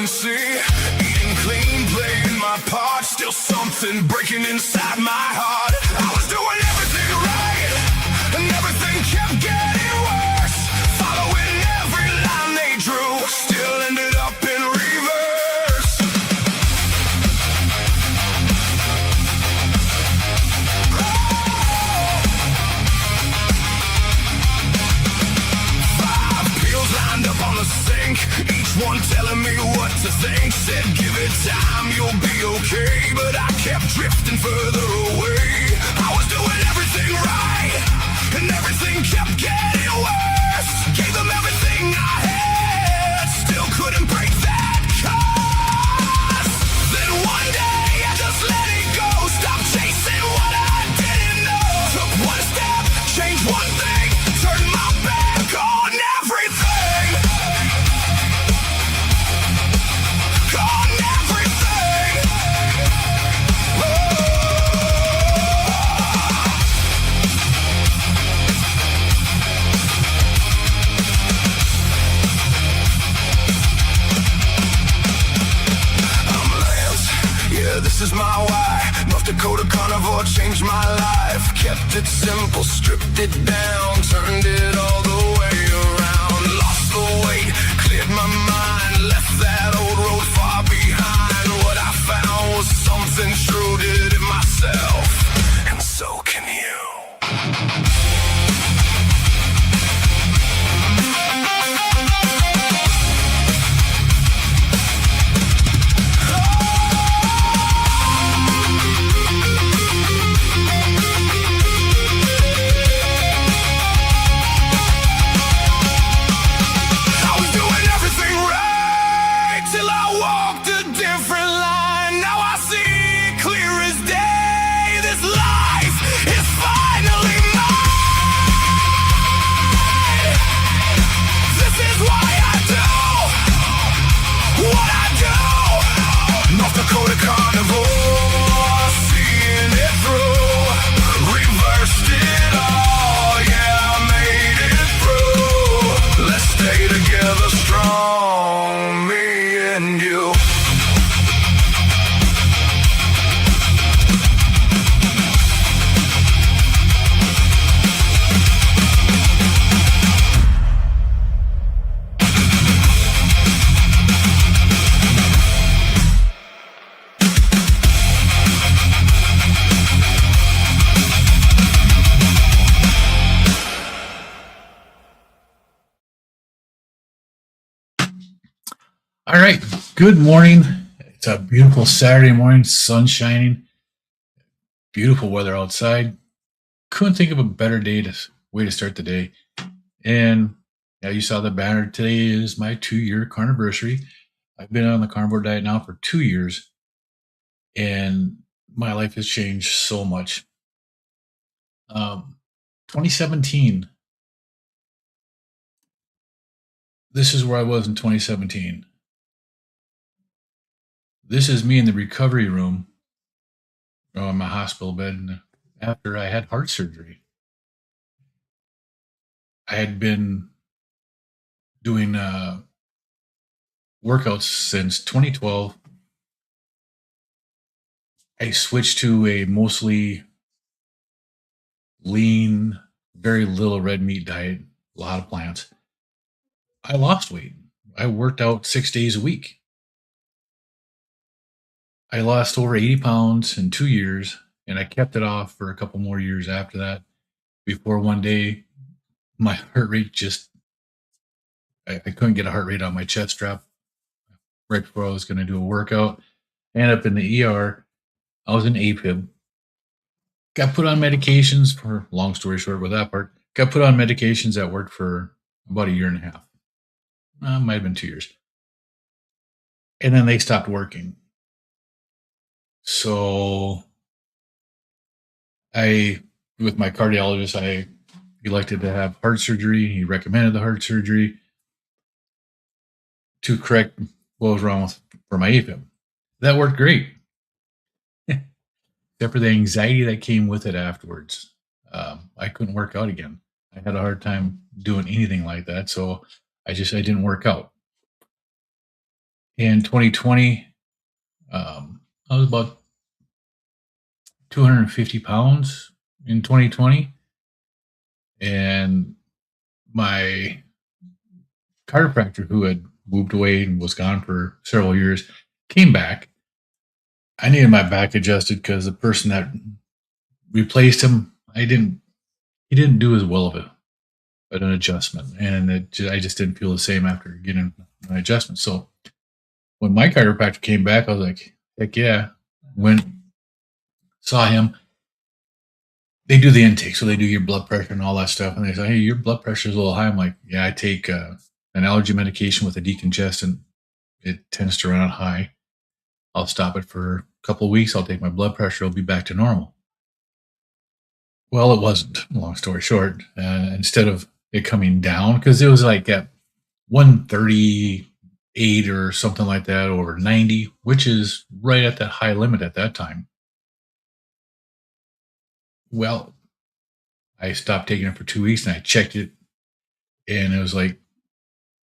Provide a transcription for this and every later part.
see. Eating clean, playing my part. Still something breaking inside my heart. I was doing everything right, and everything kept getting worse. Following every line they drew, still ended up in reverse. Five pills lined up on the sink, each one telling me what to think. Said give it time, you'll be okay, but I kept drifting further away. I was doing everything right, and everything kept getting worse. Gave them everything I had, still couldn't break that curse. Then one day I just let it go, stopped chasing what I didn't know. Took one step, changed one thing, turned my back on everything. On everything. Oh. I'm Lance, yeah, this is my why. North Dakota Carnivore changed my life. Kept it simple, stripped it down, turned it all the way around. Lost the weight, cleared my mind, left that old road far behind. What I found was something true, did it myself, and so can you. I was doing everything right till I walked a different line. Now I see clear as day. This life is finally mine. This is why I do what I do. North Dakota Carnivore, seeing it through. Reversed it all, yeah, I made it through. Let's stay together strong, me and you. All right, good morning. It's a beautiful Saturday morning, sun shining, beautiful weather outside. Couldn't think of a better way to start the day. And yeah, you saw the banner. Today is my 2-year carniversary. I've been on the carnivore diet now for 2 years, and my life has changed so much. 2017. This is where I was in 2017. This is me in the recovery room, in my hospital bed, after I had heart surgery. I had been doing workouts since 2012. I switched to a mostly lean, very little red meat diet, a lot of plants. I lost weight. I worked out 6 days a week. I lost over 80 pounds in 2 years, and I kept it off for a couple more years after that, before one day my heart rate I couldn't get a heart rate on my chest strap right before I was going to do a workout. I ended up in the ER. I was in AFib. Got put on medications for, long story short with that part, got put on medications that worked for about a year and a half. Might have been 2 years. And then they stopped working. So with my cardiologist, I elected to have heart surgery. He recommended the heart surgery to correct what was wrong for my AFib. That worked great. Except for the anxiety that came with it afterwards. I couldn't work out again. I had a hard time doing anything like that. So I didn't work out. In 2020, I was about 250 pounds in 2020. And my chiropractor, who had moved away and was gone for several years, came back. I needed my back adjusted because the person that replaced him, he didn't do as well of an adjustment, and I just didn't feel the same after getting my adjustment. So when my chiropractor came back, I was like, heck yeah. Went, saw him. They do the intake, so they do your blood pressure and all that stuff, and they say, hey, your blood pressure is a little high. I'm like, yeah, I take an allergy medication with a decongestant. It tends to run out high. I'll stop it for a couple of weeks. I'll take my blood pressure. It'll be back to normal. Well, it wasn't, long story short. Instead of it coming down, because it was like at 138 or something like that over 90, which is right at that high limit at that time. Well, I stopped taking it for 2 weeks and I checked it, and it was like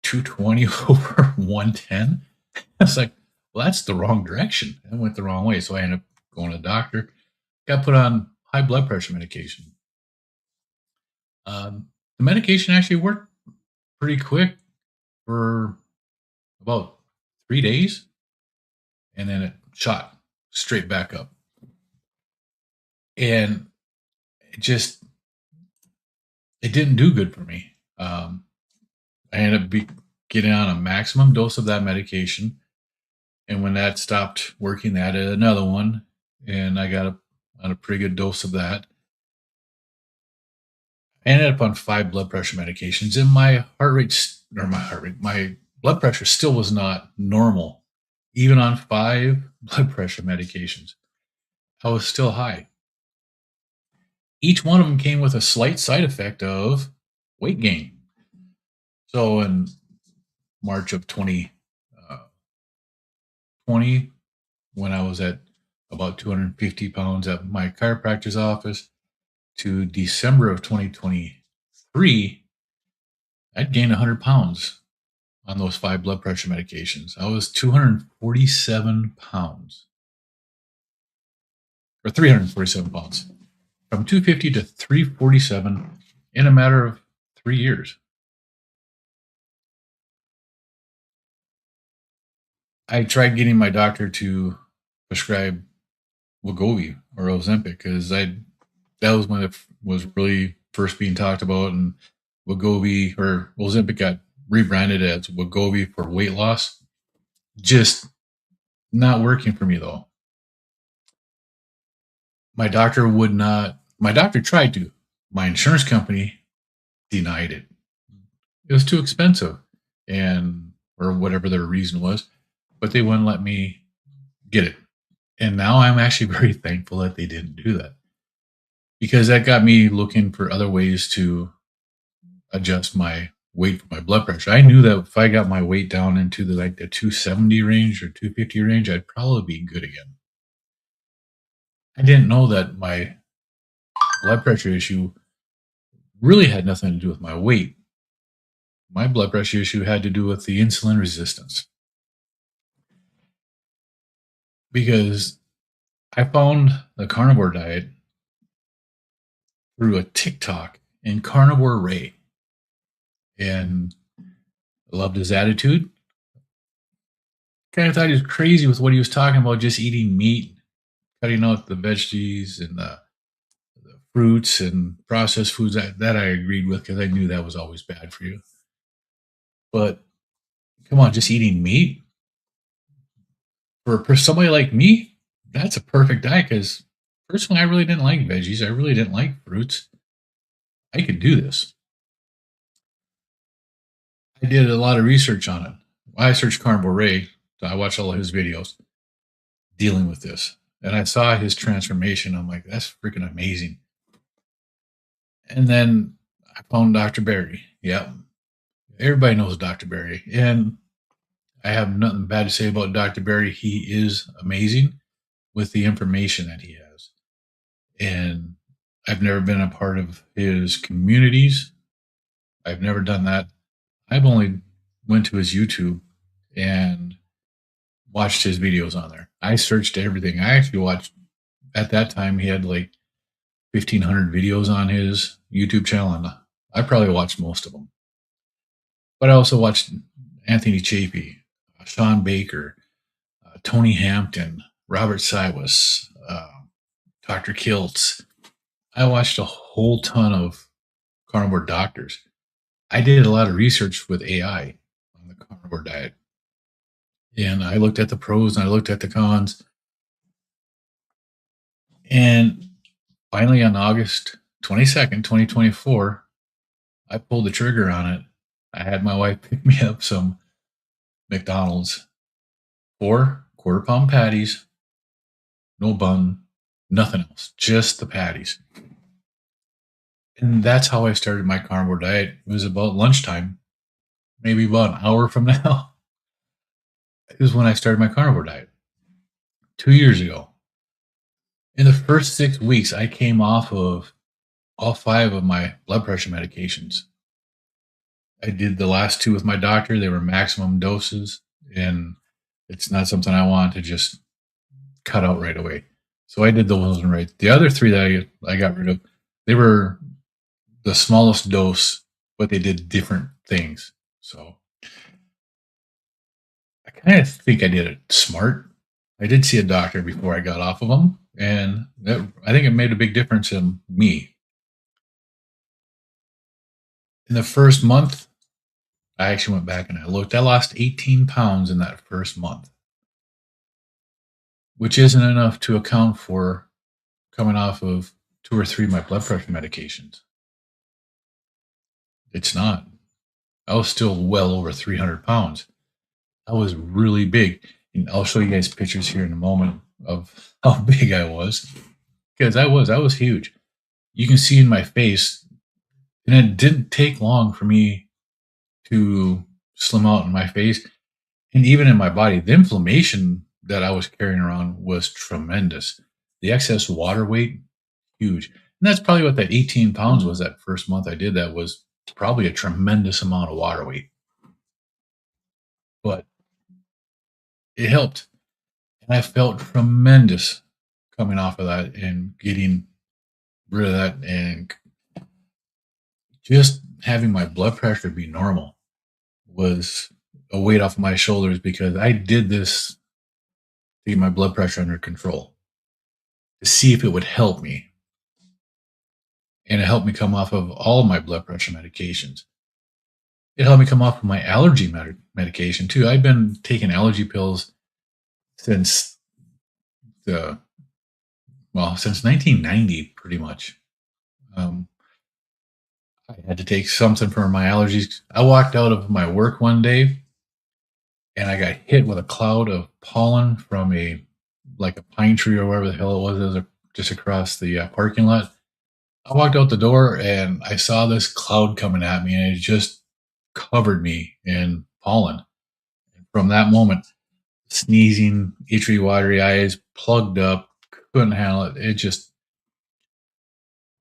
220 over 110. I was like, well, that's the wrong direction. I went the wrong way. So I ended up going to the doctor, got put on high blood pressure medication. The medication actually worked pretty quick for about 3 days, and then it shot straight back up. And it didn't do good for me. I ended up getting on a maximum dose of that medication. And when that stopped working, they added another one, and I got on a pretty good dose of that. I ended up on 5 blood pressure medications, and my blood pressure still was not normal. Even on 5 blood pressure medications, I was still high. Each one of them came with a slight side effect of weight gain. So in March of 2020, when I was at about 250 pounds at my chiropractor's office, to December of 2023, I'd gained 100 pounds on those 5 blood pressure medications. I was 247 pounds, or 347 pounds, from 250 to 347 in a matter of 3 years. I tried getting my doctor to prescribe Wegovy or Ozempic because that was when it was really first being talked about, and Wegovy or Ozempic got rebranded as Wegovy for weight loss. Just not working for me though. My doctor would not. My doctor tried to. My insurance company denied it. It was too expensive, or whatever their reason was, but they wouldn't let me get it. And now I'm actually very thankful that they didn't do that, because that got me looking for other ways to adjust my weight for my blood pressure. I knew that if I got my weight down into the 270 range or 250 range, I'd probably be good again. I didn't know that my blood pressure issue really had nothing to do with my weight. My blood pressure issue had to do with the insulin resistance. Because I found the carnivore diet through a TikTok in Carnivore Ray. And I loved his attitude. Kind of thought he was crazy with what he was talking about, just eating meat, cutting out the veggies and the fruits and processed foods. That I agreed with, because I knew that was always bad for you. But come on, just eating meat? For somebody like me, that's a perfect diet, because personally, I really didn't like veggies. I really didn't like fruits. I could do this. I did a lot of research on it. I searched Carnivore Ray, so I watched all of his videos dealing with this. And I saw his transformation. I'm like, that's freaking amazing. And then I found Dr. Barry. Yeah. Everybody knows Dr. Barry. And I have nothing bad to say about Dr. Barry. He is amazing with the information that he has. And I've never been a part of his communities. I've never done that. I've only went to his YouTube, and watched his videos on there. I searched everything. I actually watched, at that time, he had like 1,500 videos on his YouTube channel, and I probably watched most of them. But I also watched Anthony Chapey, Sean Baker, Tony Hampton, Robert Siwas, Dr. Kiltz. I watched a whole ton of carnivore doctors. I did a lot of research with AI on the carnivore diet. And I looked at the pros and I looked at the cons. And finally, on August 22nd, 2024, I pulled the trigger on it. I had my wife pick me up some McDonald's, 4 quarter-pound patties, no bun, nothing else, just the patties. And that's how I started my carnivore diet. It was about lunchtime, maybe about an hour from now. It was when I started my carnivore diet 2 years ago. In the first 6 weeks, I came off of all 5 of my blood pressure medications. I did the last 2 with my doctor. They were maximum doses, and it's not something I want to just cut out right away. So I did those one right. The other 3 that I got rid of, they were the smallest dose, but they did different things. So I kind of think I did it smart. I did see a doctor before I got off of them, and I think it made a big difference in me. In the first month, I actually went back and I looked. I lost 18 pounds in that first month, which isn't enough to account for coming off of 2 or 3 of my blood pressure medications. It's not. I was still well over 300 pounds. I was really big. And I'll show you guys pictures here in a moment of how big I was. Because I was huge. You can see in my face, and it didn't take long for me to slim out in my face and even in my body. The inflammation that I was carrying around was tremendous. The excess water weight, huge. And that's probably what that 18 pounds was that first month I did that, was probably a tremendous amount of water weight. But it helped. And I felt tremendous coming off of that and getting rid of that and just having my blood pressure be normal was a weight off my shoulders, because I did this to get my blood pressure under control, to see if it would help me. And it helped me come off of all of my blood pressure medications. It helped me come off of my allergy medication too. I've been taking allergy pills since 1990, pretty much. I had to take something for my allergies. I walked out of my work one day and I got hit with a cloud of pollen from a pine tree or wherever the hell it was just across the parking lot. I walked out the door and I saw this cloud coming at me, and it just covered me in pollen. And from that moment, sneezing, itchy, watery eyes, plugged up, couldn't handle it. It just,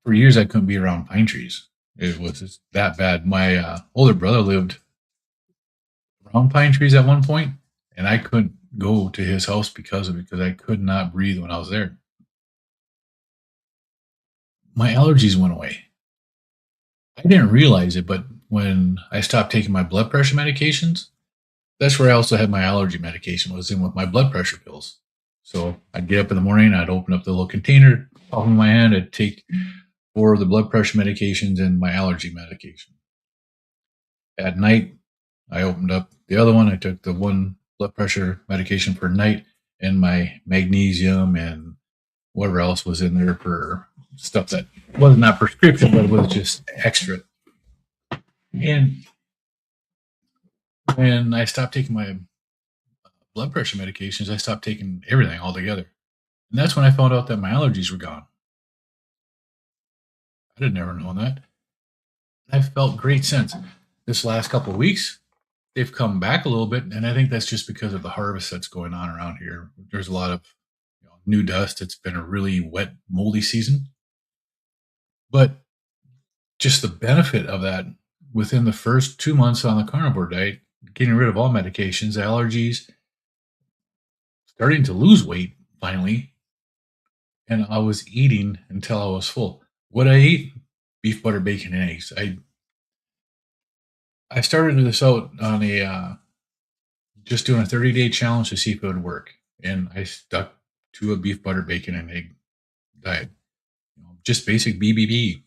for years, I couldn't be around pine trees. It was just that bad. My older brother lived around pine trees at one point, and I couldn't go to his house because of it, because I could not breathe when I was there. My allergies went away. I didn't realize it, but when I stopped taking my blood pressure medications, that's where I also had my allergy medication, was in with my blood pressure pills. So I'd get up in the morning, I'd open up the little container, pop in my hand, I'd take 4 of the blood pressure medications and my allergy medication. At night, I opened up the other one. I took the 1 blood pressure medication for night and my magnesium and whatever else was in there for stuff that wasn't not prescription, but it was just extra. And when I stopped taking my blood pressure medications, I stopped taking everything altogether. And that's when I found out that my allergies were gone. I didn't ever know that. I felt great since. This last couple of weeks, they've come back a little bit, and I think that's just because of the harvest that's going on around here. There's a lot of new dust. It's been a really wet, moldy season. But just the benefit of that within the first 2 months on the carnivore diet, getting rid of all medications, allergies, starting to lose weight finally, and I was eating until I was full. What I ate? Beef, butter, bacon, and eggs. I started this out on a just doing a 30-day challenge to see if it would work, and I stuck to a beef, butter, bacon, and egg diet. Just basic BBB,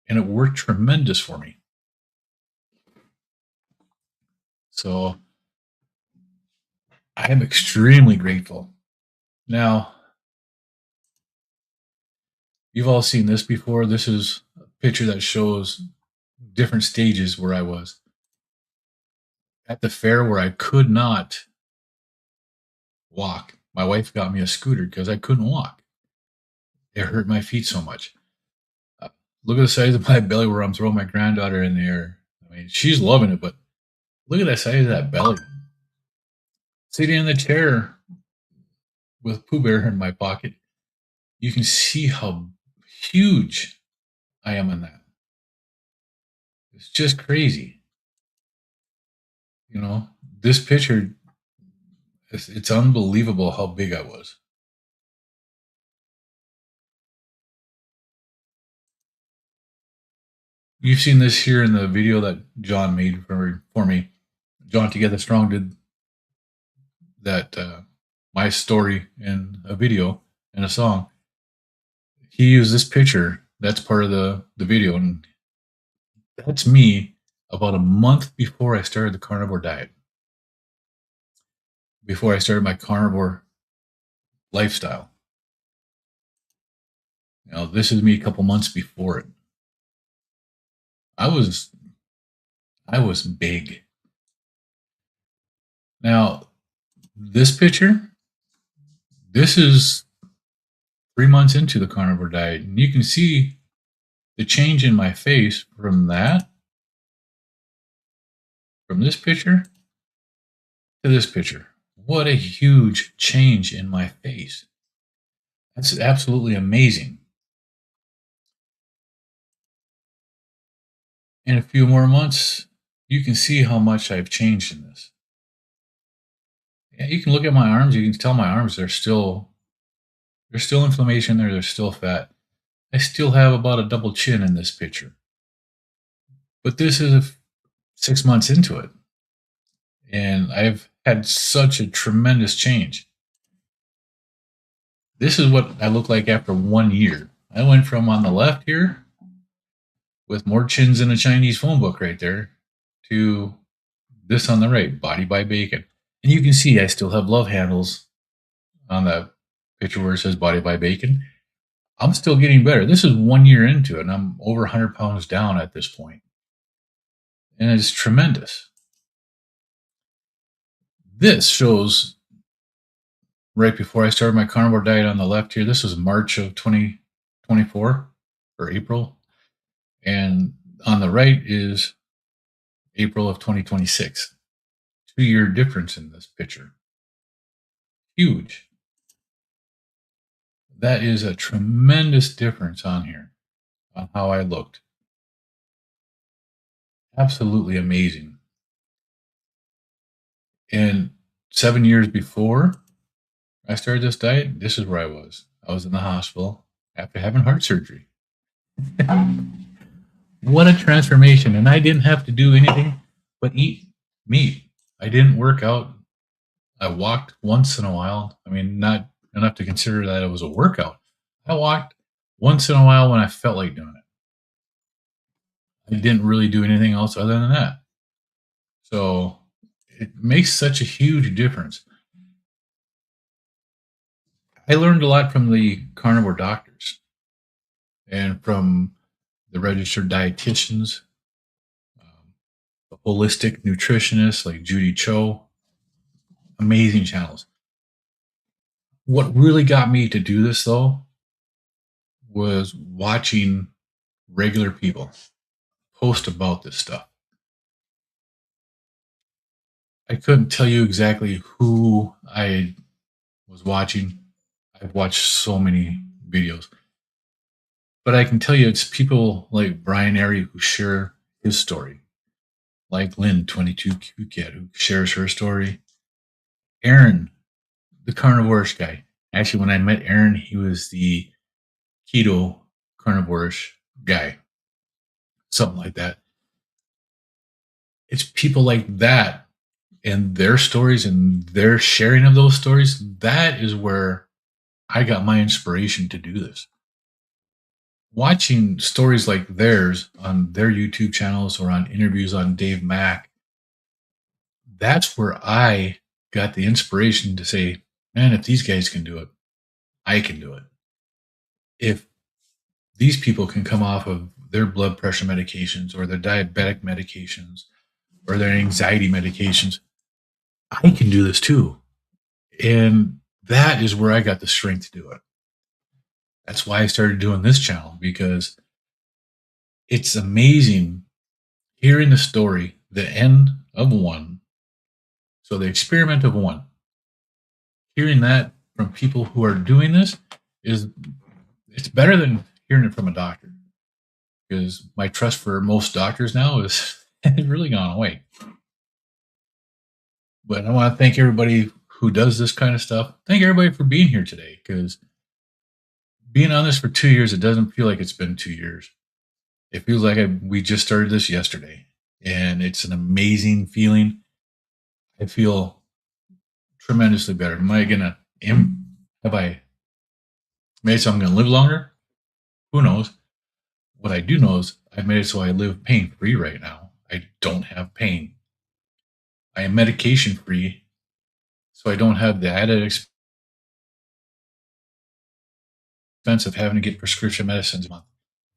and it worked tremendous for me. So I am extremely grateful. Now, you've all seen this before. This is a picture that shows different stages where I was. At the fair where I could not walk, my wife got me a scooter because I couldn't walk. It hurt my feet so much. Look at the size of my belly where I'm throwing my granddaughter in the air. I mean, she's loving it, but look at the size of that belly. Sitting in the chair with Pooh Bear in my pocket, you can see how huge I am in that. It's just crazy. This picture, it's unbelievable how big I was. You've seen this here in the video that John made for me. John Together Strong did that, my story in a video and a song. He used this picture. That's part of the video. And that's me about a month before I started the carnivore diet. Before I started my carnivore lifestyle. This is me a couple months before it. I was big. Now, this picture, this is 3 months into the carnivore diet, and you can see the change in my face from this picture to this picture. What a huge change in my face. That's absolutely amazing. In a few more months, you can see how much I've changed in this. Yeah, you can look at my arms. You can tell my arms, there's still inflammation there. There's still fat. I still have about a double chin in this picture. But this is 6 months into it. And I've had such a tremendous change. This is what I look like after 1 year. I went from on the left here, with more chins than a Chinese phone book right there, to this on the right, Body by Bacon. And you can see I still have love handles on the picture where it says Body by Bacon. I'm still getting better. This is 1 year into it, and I'm over 100 pounds down at this point. And it's tremendous. This shows right before I started my carnivore diet on the left here. This was March of 2024, or April. And on the right is April of 2026. 2-year difference in this picture. Huge. That is a tremendous difference on here, on how I looked. Absolutely amazing. And 7 years before I started this diet, this is where I was. I was in the hospital after having heart surgery. What a transformation. And I didn't have to do anything but eat meat. I didn't work out. I walked once in a while. I mean, not enough to consider that it was a workout. I walked once in a while when I felt like doing it. I didn't really do anything else other than that. So it makes such a huge difference. I learned a lot from the carnivore doctors and from the registered dietitians, the holistic nutritionists like Judy Cho. Amazing channels. What really got me to do this, though, was watching regular people post about this stuff. I couldn't tell you exactly who I was watching. I've watched so many videos. But I can tell you it's people like Brian Airy who share his story. Like Lynn, 22Q Kid, who shares her story. Aaron, the carnivore guy. Actually, when I met Aaron, he was the keto carnivore guy, something like that. It's people like that and their stories and their sharing of those stories. That is where I got my inspiration to do this. Watching stories like theirs on their YouTube channels or on interviews on Dave Mack, that's where I got the inspiration to say, man, if these guys can do it, I can do it. If these people can come off of their blood pressure medications or their diabetic medications or their anxiety medications, I can do this too. And that is where I got the strength to do it. That's why I started doing this channel, because it's amazing hearing the story, the end of one. So the experiment of one, hearing that from people who are doing this it's better than hearing it from a doctor, because my trust for most doctors now has really gone away. But I want to thank everybody who does this kind of stuff. Thank everybody for being here today, because being on this for 2 years, it doesn't feel like it's been 2 years. It feels like we just started this yesterday, and it's an amazing feeling. I feel tremendously better. Am I gonna? Have I made it so I'm gonna live longer? Who knows? What I do know is I've made it so I live pain-free right now. I don't have pain. I am medication-free, so I don't have the added expense of having to get prescription medicines a month.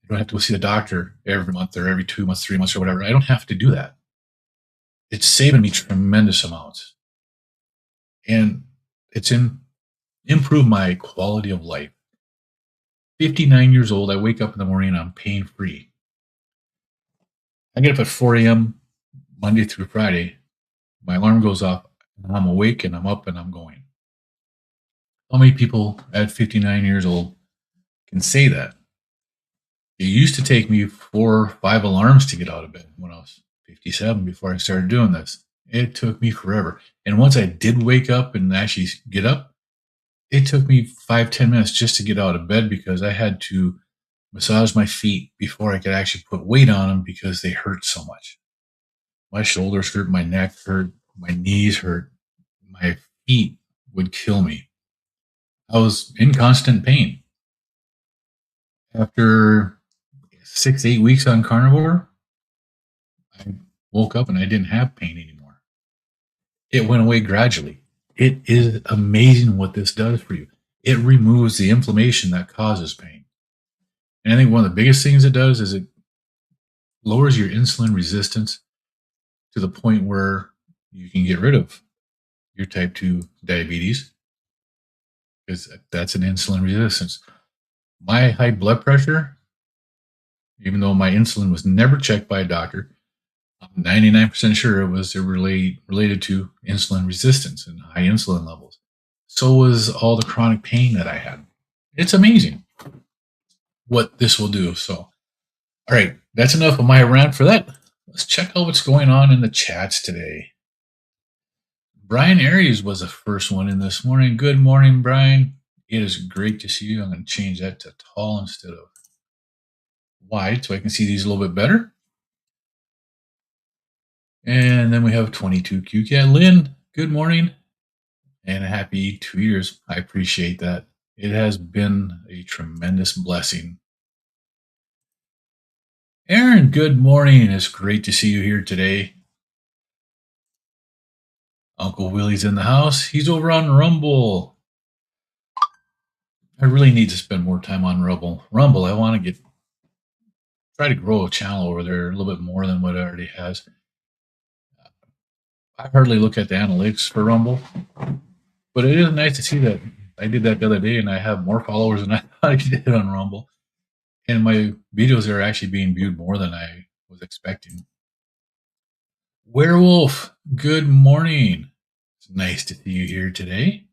I don't have to go see the doctor every month or every 2 months, 3 months, or whatever. I don't have to do that. It's saving me tremendous amounts. And it's improved my quality of life. 59 years old, I wake up in the morning and I'm pain-free. I get up at 4 a.m. Monday through Friday. My alarm goes off, and I'm awake, and I'm up, and I'm going. How many people at 59 years old can say that? It used to take me 4 or 5 alarms to get out of bed when I was 57 before I started doing this. It took me forever. And once I did wake up and actually get up, it took me 5-10 minutes just to get out of bed, because I had to massage my feet before I could actually put weight on them, because they hurt so much. My shoulders hurt, my neck hurt, my knees hurt, my feet would kill me. I was in constant pain. After 6-8 weeks on carnivore, I woke up and I didn't have pain anymore. It went away gradually. It is amazing what this does for you. It removes the inflammation that causes pain. And I think one of the biggest things it does is it lowers your insulin resistance to the point where you can get rid of your type 2 diabetes, because that's an insulin resistance. My high blood pressure, even though my insulin was never checked by a doctor, I'm 99% sure it was related to insulin resistance and high insulin levels. So was all the chronic pain that I had. It's amazing what this will do. So, all right, that's enough of my rant for that. Let's check out what's going on in the chats today. Brian Aries was the first one in this morning. Good morning, Brian. It is great to see you. I'm going to change that to tall instead of wide so I can see these a little bit better. And then we have 22Q Cat. Lynn, good morning and a happy 2 years. I appreciate that. It has been a tremendous blessing. Aaron, good morning. It's great to see you here today. Uncle Willie's in the house. He's over on Rumble. I really need to spend more time on Rumble. I want to try to grow a channel over there a little bit more than what it already has. I hardly look at the analytics for Rumble, but it is nice to see that I did that the other day and I have more followers than I thought I did on Rumble. And my videos are actually being viewed more than I was expecting. Werewolf, good morning. It's nice to see you here today.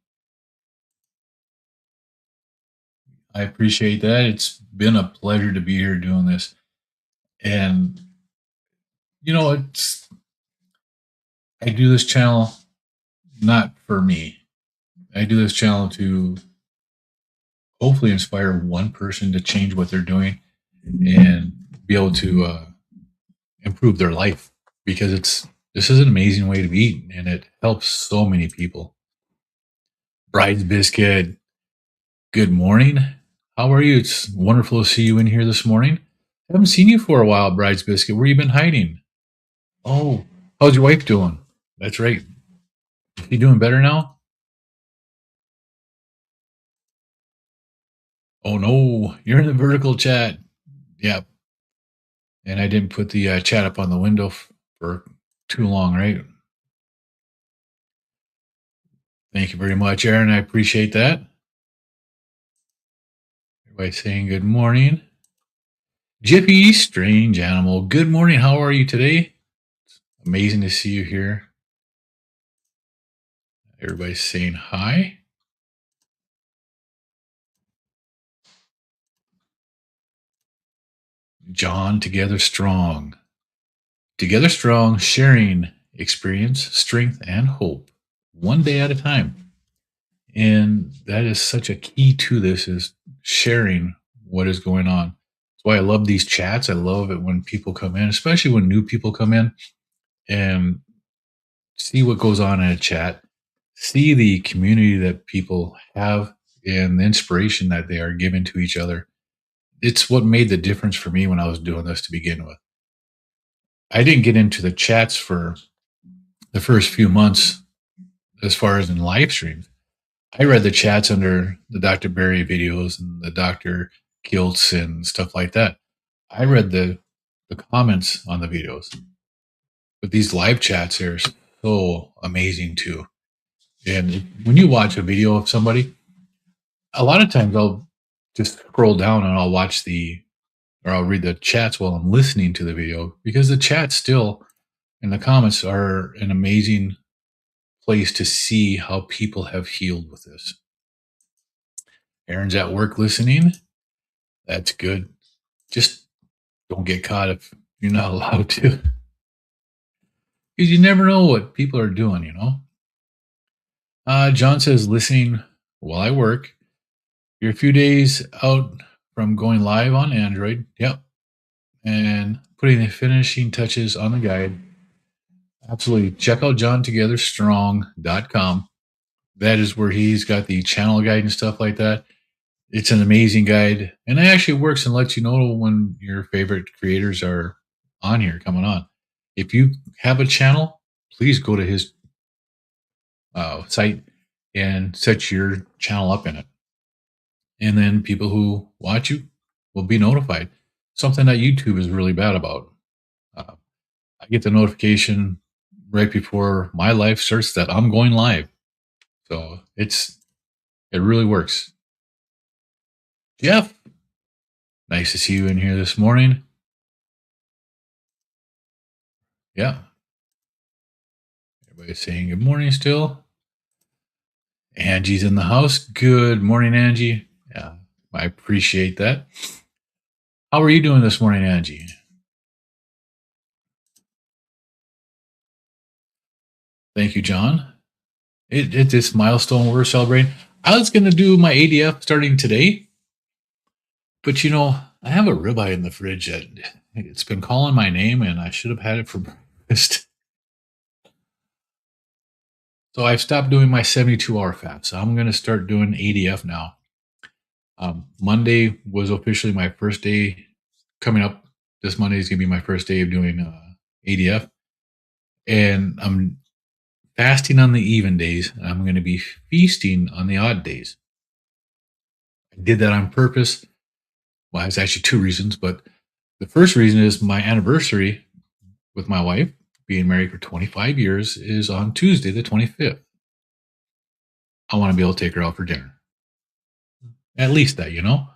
I appreciate that. It's been a pleasure to be here doing this. And, I do this channel not for me. I do this channel to hopefully inspire one person to change what they're doing and be able to improve their life, because this is an amazing way to eat and it helps so many people. Bride's Biscuit, good morning. How are you? It's wonderful to see you in here this morning. I haven't seen you for a while, Bride's Biscuit. Where you been hiding? Oh, how's your wife doing? That's right. You doing better now? Oh no, you're in the vertical chat. Yep. And I didn't put the chat up on the window for too long, right? Thank you very much, Aaron. I appreciate that. Everybody saying good morning. Jippy, strange animal. Good morning. How are you today? Amazing to see you here. Everybody's saying hi. John, together strong. Together strong, sharing experience, strength, and hope, one day at a time. And that is such a key to this, is sharing what is going on. That's why I love these chats. I love it when people come in, especially when new people come in and see what goes on in a chat, see the community that people have and the inspiration that they are giving to each other. It's what made the difference for me when I was doing this to begin with. I didn't get into the chats for the first few months as far as in live streams. I read the chats under the Dr. Barry videos and the Dr. Kiltz and stuff like that. I read the comments on the videos. But these live chats are so amazing too. And when you watch a video of somebody, a lot of times I'll just scroll down and I'll I'll read the chats while I'm listening to the video, because the chats still and the comments are an amazing place to see how people have healed with this. Aaron's at work listening. That's good. Just don't get caught if you're not allowed to. Because you never know what people are doing, you know? John says, listening while I work. You're a few days out from going live on Android. Yep. And putting the finishing touches on the guide. Absolutely. Check out johntogetherstrong.com. That is where he's got the channel guide and stuff like that. It's an amazing guide. And it actually works and lets you know when your favorite creators are on here, coming on. If you have a channel, please go to his site and set your channel up in it. And then people who watch you will be notified. Something that YouTube is really bad about. I get the notification right before my live starts that I'm going live. So it really works. Jeff, nice to see you in here this morning. Yeah. Everybody's saying good morning still. Angie's in the house. Good morning, Angie. Yeah, I appreciate that. How are you doing this morning, Angie? Thank you, John. It's this milestone we're celebrating. I was going to do my ADF starting today, but you know, I have a ribeye in the fridge that it's been calling my name, and I should have had it for breakfast. So I've stopped doing my 72-hour fast. So I'm going to start doing ADF now. Monday was officially my first day. Coming up this Monday is going to be my first day of doing ADF. And I'm fasting on the even days. And I'm going to be feasting on the odd days. I did that on purpose. Well, it's actually two reasons. But the first reason is my anniversary with my wife, being married for 25 years, is on Tuesday, the 25th. I want to be able to take her out for dinner. At least that, you know?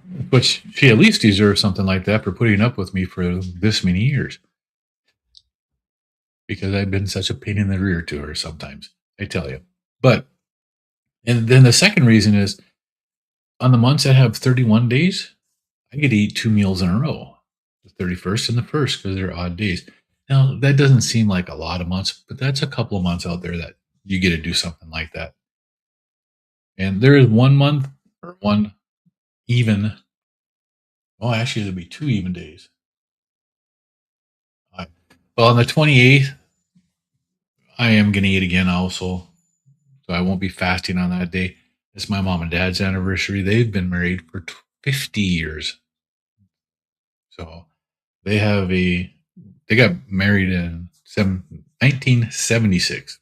But she at least deserves something like that for putting up with me for this many years. Because I've been such a pain in the rear to her sometimes, I tell you. But, and then the second reason is, on the months that have 31 days, I get to eat 2 meals in a row. The 31st and the 1st, because they're odd days. Now, that doesn't seem like a lot of months, but that's a couple of months out there that you get to do something like that. And there is 1 month or one even. Oh, actually, there'll be 2 even days. I, well, on the 28th, I am going to eat again also. So I won't be fasting on that day. It's my mom and dad's anniversary. They've been married for 50 years. So they have they got married in 1976,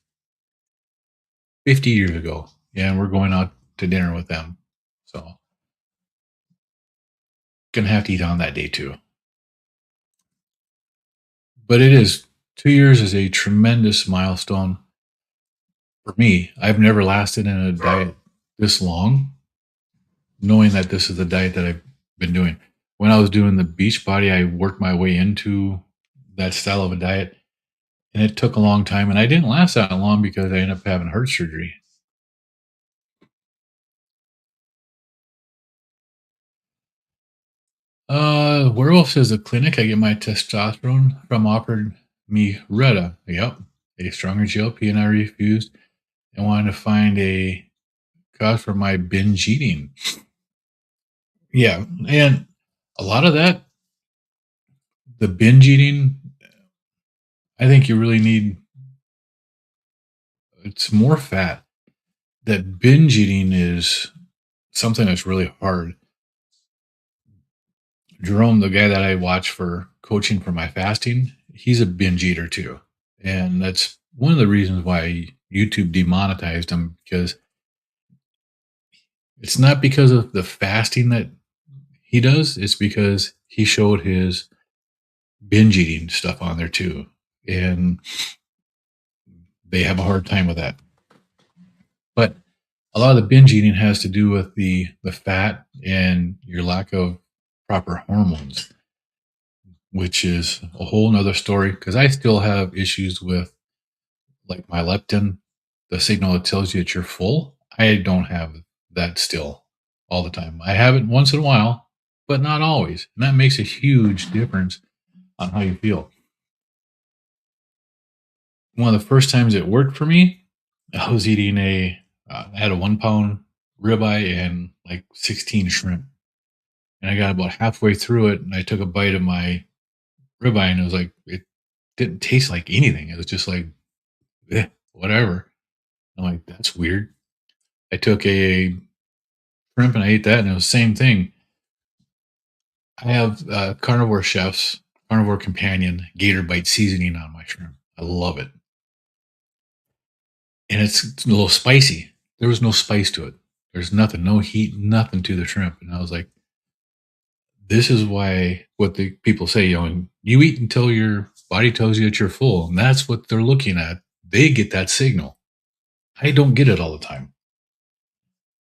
50 years ago. Yeah, and we're going out to dinner with them. So gonna have to eat on that day too. But it is 2 years is a tremendous milestone for me. I've never lasted in a diet this long, knowing that this is the diet that I've been doing. When I was doing the beach body, I worked my way into that style of a diet, and it took a long time. And I didn't last that long because I ended up having heart surgery. Werewolf is a clinic. I get my testosterone from. Offered me Retta. Yep, a stronger GLP, and I refused. I wanted to find a cause for my binge eating. Yeah, and a lot of that, the binge eating, I think you really need. It's more fat. That binge eating is something that's really hard. Jerome, the guy that I watch for coaching for my fasting, he's a binge eater too. And that's one of the reasons why YouTube demonetized him, because it's not because of the fasting that he does, it's because he showed his binge eating stuff on there too. And they have a hard time with that. But a lot of the binge eating has to do with the fat and your lack of proper hormones, which is a whole nother story, because I still have issues with like my leptin, the signal that tells you that you're full. I don't have that still all the time. I have it once in a while, but not always. And that makes a huge difference on how you feel. One of the first times it worked for me, I was eating I had a 1 pound ribeye and like 16 shrimp. And I got about halfway through it and I took a bite of my ribeye and it was like, it didn't taste like anything. It was just like, whatever. I'm like, that's weird. I took a shrimp and I ate that and it was the same thing. I have Carnivore Chef's Carnivore Companion Gator Bite seasoning on my shrimp. I love it. And it's a little spicy. There was no spice to it. There's nothing, no heat, nothing to the shrimp. And I was like, this is why what the people say, you eat until your body tells you that you're full. And that's what they're looking at. They get that signal. I don't get it all the time.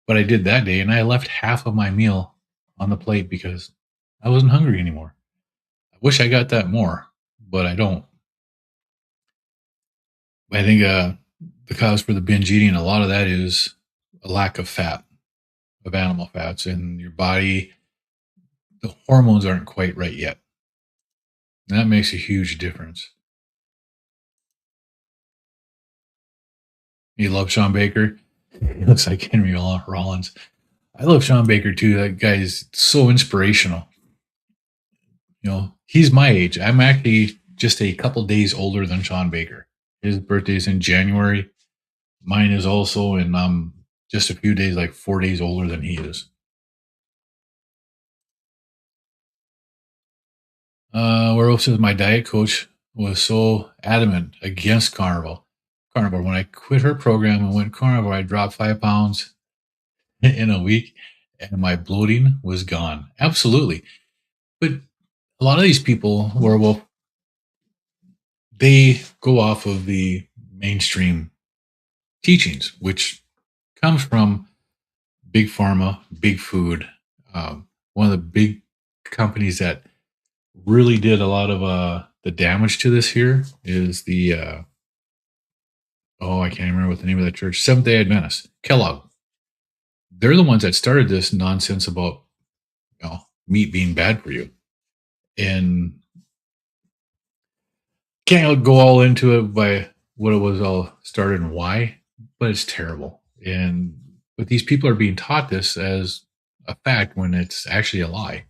But I did that day and I left half of my meal on the plate because I wasn't hungry anymore. I wish I got that more, but I don't. I think the cause for the binge eating, a lot of that is a lack of fat, of animal fats in your body. The hormones aren't quite right yet. And that makes a huge difference. You love Sean Baker? He looks like Henry Rollins. I love Sean Baker too. That guy is so inspirational. He's my age. I'm actually just a couple days older than Sean Baker. His birthday is in January. Mine is also, and I'm just a few days, like 4 days older than he is. Where else is my diet coach was so adamant against carnivore. When I quit her program and went carnivore, I dropped 5 pounds in a week, and my bloating was gone. Absolutely. But a lot of these people they go off of the mainstream teachings, which comes from big pharma, big food. One of the big companies that really did a lot of the damage to this here is the I can't remember what the name of that church, Seventh Day Adventist, Kellogg. They're the ones that started this nonsense about meat being bad for you, and can't go all into it by what it was all started and why, but it's terrible. And But these people are being taught this as a fact when it's actually a lie.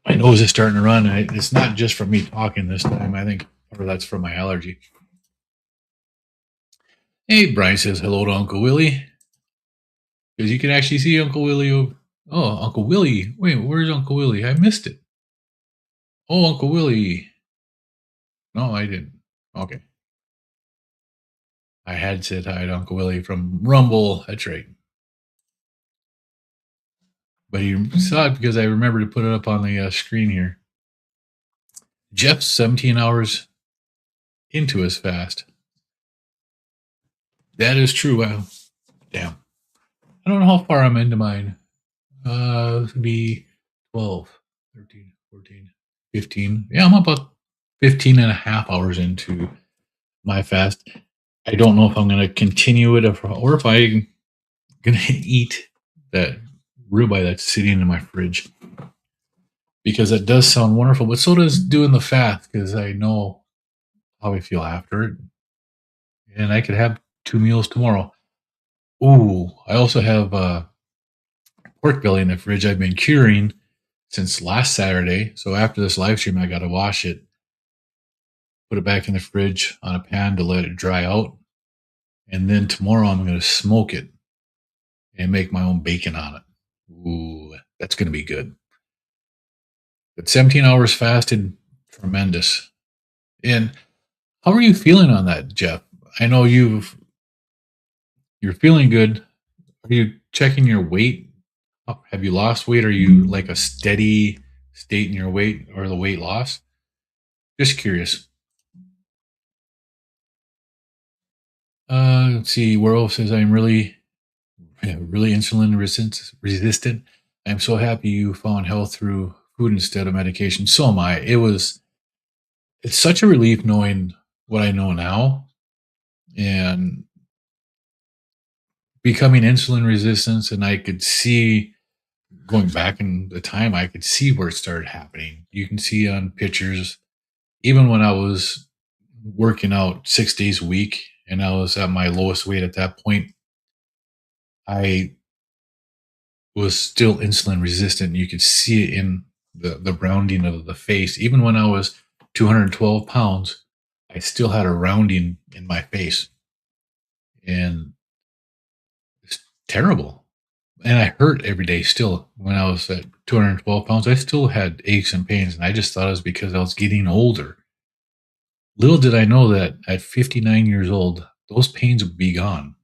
My nose is starting to run. It's not just from me talking this time. I think part of that's from my allergy. Hey, Brian says hello to Uncle Willie. Because you can actually see Uncle Willie. Oh, Uncle Willie. Wait, where's Uncle Willie? I missed it. Oh, Uncle Willie. No, I didn't. Okay. I had said hi to Uncle Willie from Rumble. That's right. But he saw it because I remembered to put it up on the screen here. Jeff's 17 hours into his fast. That is true. Wow. Damn. I don't know how far I'm into mine. This would be 12, 13, 14, 15. Yeah, I'm about 15 and a half hours into my fast. I don't know if I'm going to continue it or if I'm going to eat that ribeye that's sitting in my fridge. Because it does sound wonderful, but so does doing the fast because I know how I feel after it. And I could have 2 meals tomorrow. Ooh, I also have pork belly in the fridge I've been curing since last Saturday. So after this live stream, I got to wash it, put it back in the fridge on a pan to let it dry out. And then tomorrow I'm going to smoke it and make my own bacon on it. Ooh, that's going to be good. But 17 hours fasted, tremendous. And how are you feeling on that, Jeff? I know you're feeling good. Are you checking your weight? Have you lost weight? Are you like a steady state in your weight or the weight loss? Just curious. Let's see. Werewolf says I'm really insulin resistant. I'm so happy you found health through food instead of medication. So am I. It's such a relief knowing what I know now and becoming insulin resistant. And I could see going back in the time, I could see where it started happening. You can see on pictures, even when I was working out 6 days a week and I was at my lowest weight at that point, I was still insulin resistant. You could see it in the rounding of the face. Even when I was 212 pounds, I still had a rounding in my face. And it's terrible. And I hurt every day still. When I was at 212 pounds, I still had aches and pains. And I just thought it was because I was getting older. Little did I know that at 59 years old, those pains would be gone.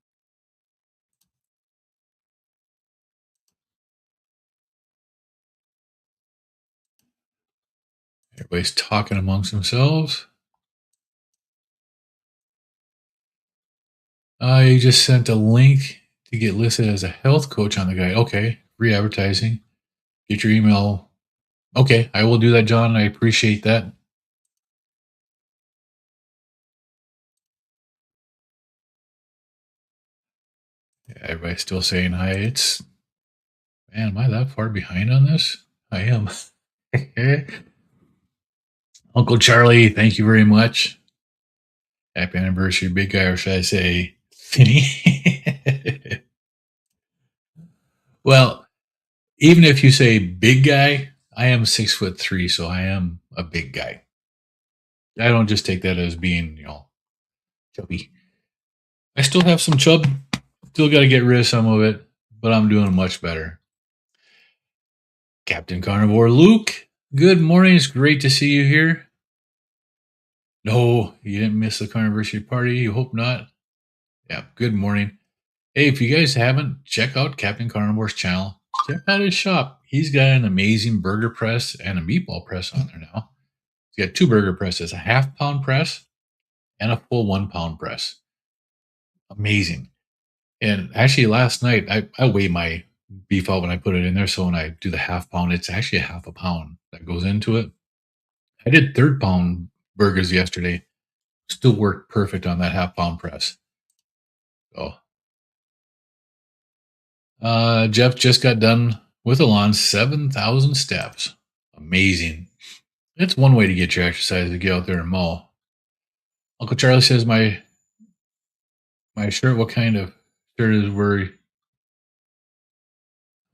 Everybody's talking amongst themselves. You just sent a link to get listed as a health coach on the guide. Okay, free advertising. Get your email. Okay, I will do that, John. I appreciate that. Yeah, everybody's still saying hi. Man, am I that far behind on this? I am. Uncle Charlie, thank you very much. Happy anniversary, big guy, or should I say, Finny? Well, even if you say big guy, I am 6'3", so I am a big guy. I don't just take that as being, chubby. I still have some chub. Still got to get rid of some of it, but I'm doing much better. Captain Carnivore Luke, good morning. It's great to see you here. No, you didn't miss the Carniversary party. You hope not. Yeah, good morning. Hey, if you guys haven't, check out Captain Carnivore's channel. Check out his shop. He's got an amazing burger press and a meatball press on there now. He's got 2 burger presses, a half-pound press and a full 1-pound press. Amazing. And actually, last night, I weigh my beef out when I put it in there. So when I do the half-pound, it's actually a half a pound that goes into it. I did 3rd-pound burgers yesterday. Still worked perfect on that half-pound press. So, Jeff just got done with a lawn, 7,000 steps. Amazing. It's one way to get your exercise, to get out there and mow. Uncle Charlie says my My shirt, what kind of shirt is where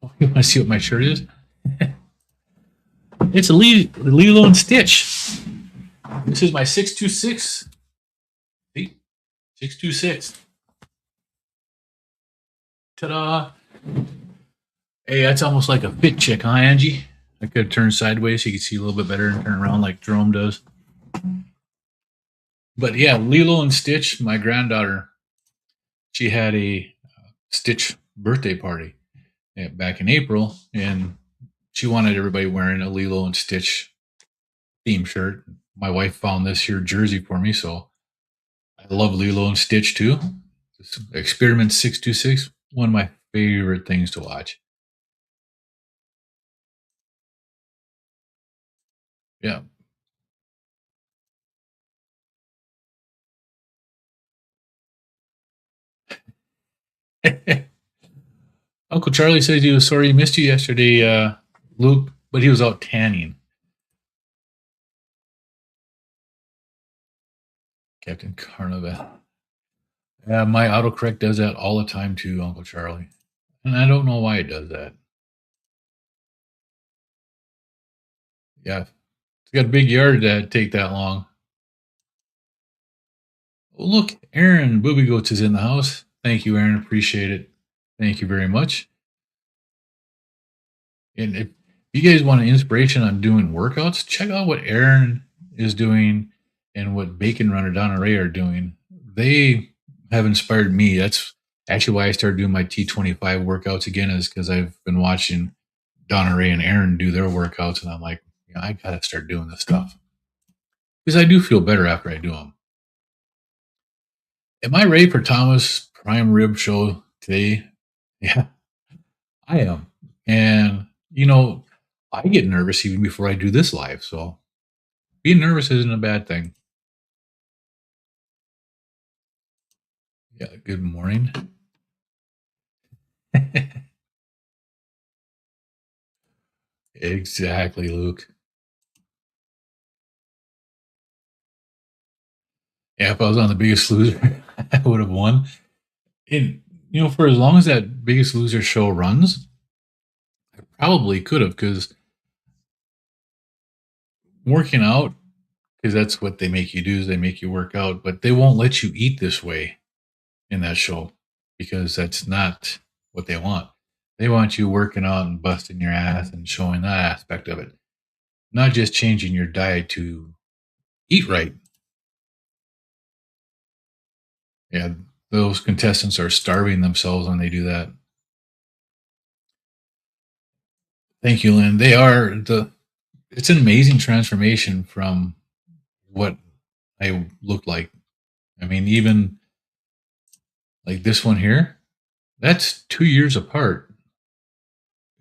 oh, you want to see what my shirt is? It's a Lilo and Stitch. This is my 626. See? 626. Ta-da. Hey, that's almost like a fit check, huh, Angie? I could turn sideways so you can see a little bit better and turn around like Jerome does. But yeah, Lilo and Stitch, my granddaughter, she had a Stitch birthday party back in April, and she wanted everybody wearing a Lilo and Stitch theme shirt. My wife found this here jersey for me, so I love Lilo and Stitch too. Experiment 626, one of my favorite things to watch. Yeah. Uncle Charlie says he was sorry he missed you yesterday, Luke, but he was out tanning. Captain Carnivore. Yeah, my autocorrect does that all the time too, Uncle Charlie. And I don't know why it does that. Yeah. It's got a big yard to take that long. Oh, look, Aaron Booby Goats is in the house. Thank you, Aaron. Appreciate it. Thank you very much. And if you guys want an inspiration on doing workouts, check out what Aaron is doing and what Bacon Runner Donna Ray are doing. They have inspired me. That's actually why I started doing my T25 workouts again, is because I've been watching Donna Ray and Aaron do their workouts, and I'm like, I gotta start doing this stuff because I do feel better after I do them. Am I ready for Thomas Prime Rib Show today? Yeah, I am. And, I get nervous even before I do this live. So being nervous isn't a bad thing. Yeah, good morning. Exactly, Luke. Yeah, if I was on the biggest loser, I would have won. And, for as long as that biggest loser show runs, I probably could have, because working out, because that's what they make you do, is they make you work out, but they won't let you eat this way in that show because that's not what they want. They want you working out and busting your ass and showing that aspect of it, not just changing your diet to eat right. Yeah, those contestants are starving themselves when they do that. Thank you, Lynn. They are it's an amazing transformation from what I looked like. I mean, even like this one here, that's 2 years apart.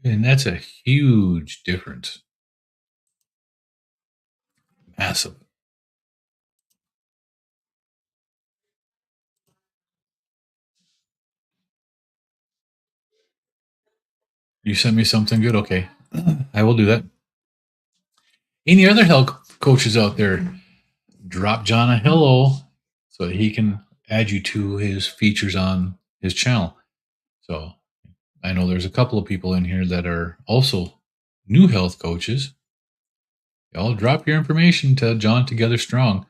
And that's a huge difference. Massive. You sent me something good? Okay. I will do that. Any other health coaches out there, drop John a hello so that he can add you to his features on his channel. So I know there's a couple of people in here that are also new health coaches. Y'all drop your information to John Together Strong.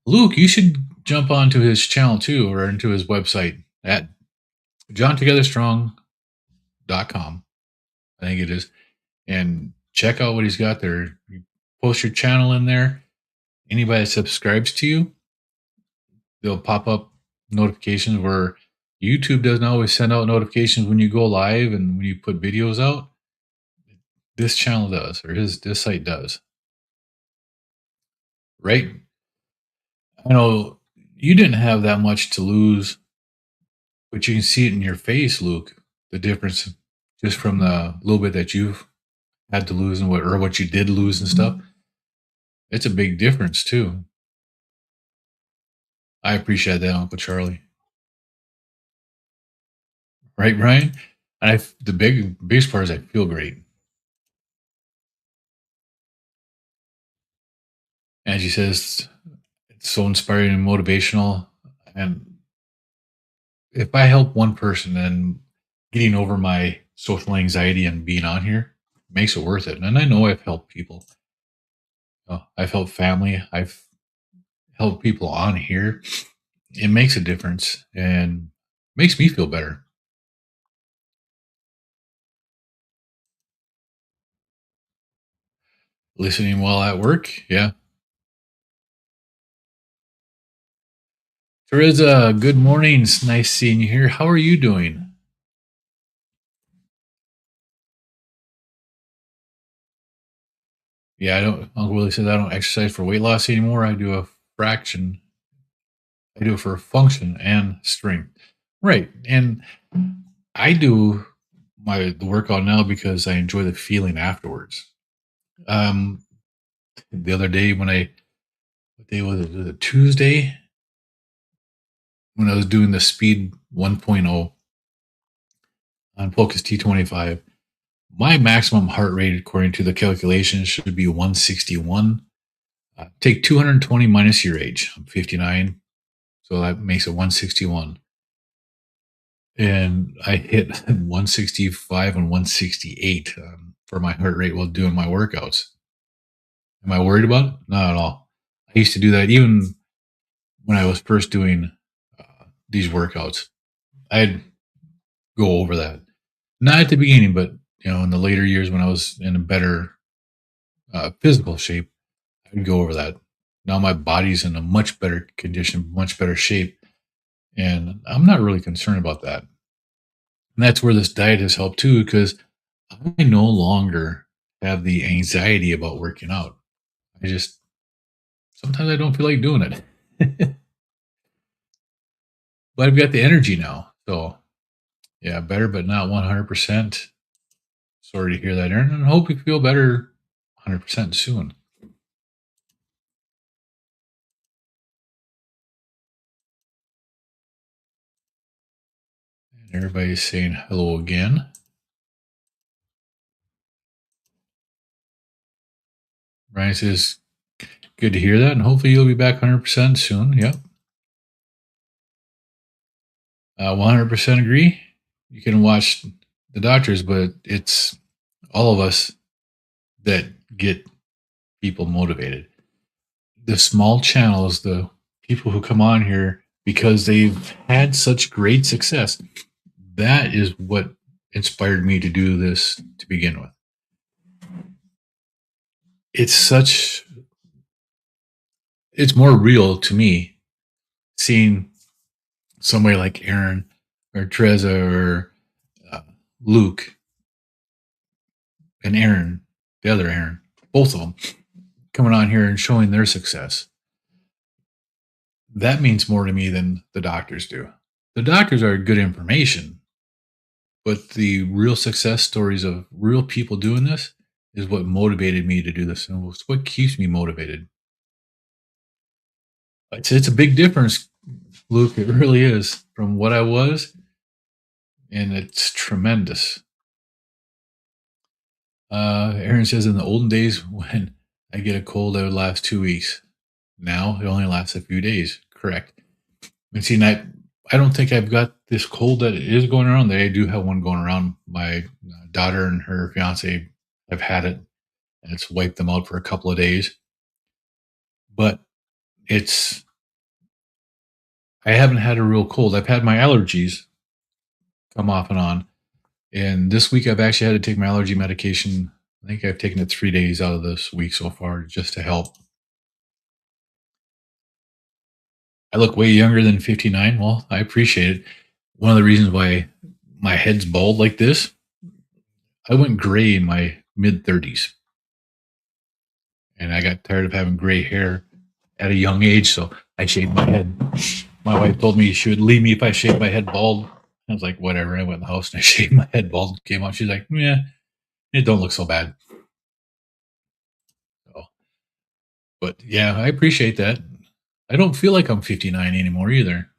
Luke, you should jump onto his channel too, or into his website at johntogetherstrong.com. I think it is. And check out what he's got there. You post your channel in there. Anybody that subscribes to you, they'll pop up notifications where YouTube doesn't always send out notifications when you go live and when you put videos out. This channel does, or this site does. Right? I know you didn't have that much to lose, but you can see it in your face, Luke. The difference just from the little bit that you've had to lose and what you did lose and stuff. It's a big difference too. I appreciate that, Uncle Charlie. Right, Brian? And the biggest part is I feel great. As she says, it's so inspiring and motivational. And if I help one person, then getting over my social anxiety and being on here makes it worth it. And I know I've helped people. I've helped family. I've helped people on here. It makes a difference and makes me feel better. Listening while at work, yeah. Teresa, good morning. It's nice seeing you here. How are you doing? Yeah, I don't. Uncle Willie says I don't exercise for weight loss anymore. I do a fraction. I do it for function and strength. Right, and I do the workout now because I enjoy the feeling afterwards. Um, the other day when what day was it? Was it Tuesday when I was doing the speed 1.0 on Focus T25. My maximum heart rate, according to the calculations, should be 161. Take 220 minus your age. I'm 59, so that makes it 161. And I hit 165 and 168 for my heart rate while doing my workouts. Am I worried about it? Not at all. I used to do that even when I was first doing these workouts. I'd go over that. Not at the beginning, but in the later years when I was in a better physical shape, I'd go over that. Now my body's in a much better condition, much better shape, and I'm not really concerned about that. And that's where this diet has helped too, because I no longer have the anxiety about working out. I just sometimes I don't feel like doing it, but I've got the energy now. So yeah, better, but not 100%. Sorry to hear that, Aaron, and I hope you feel better 100% soon. And everybody's saying hello again. Ryan says, good to hear that, and hopefully you'll be back 100% soon. Yep. 100% agree. You can watch the doctors, but it's all of us that get people motivated. The small channels, the people who come on here because they've had such great success, that is what inspired me to do this to begin with. It's it's more real to me seeing somebody like Aaron or Teresa or uh, Luke and Aaron, the other Aaron, both of them coming on here and showing their success. That means more to me than the doctors do. The doctors are good information, but the real success stories of real people doing this is what motivated me to do this, and it's what keeps me motivated. It's a big difference, Luke. It really is from what I was, and it's tremendous. Aaron says in the olden days when I get a cold, it would last 2 weeks. Now it only lasts a few days. Correct. And see, I don't think I've got this cold that is going around. I do have one going around. My daughter and her fiance have had it, and it's wiped them out for a couple of days. But it's I haven't had a real cold. I've had my allergies come off and on, and this week I've actually had to take my allergy medication. I think I've taken it 3 days out of this week so far just to help. I look way younger than 59. Well, I appreciate it. One of the reasons why my head's bald like this, I went gray in my mid 30s, and I got tired of having gray hair at a young age, so I shaved my head. My wife told me she would leave me if I shaved my head bald. I was like, whatever. I went in the house and I shaved my head bald. Came out. She's like, yeah, it don't look so bad. So, but yeah, I appreciate that. I don't feel like I'm 59 anymore either.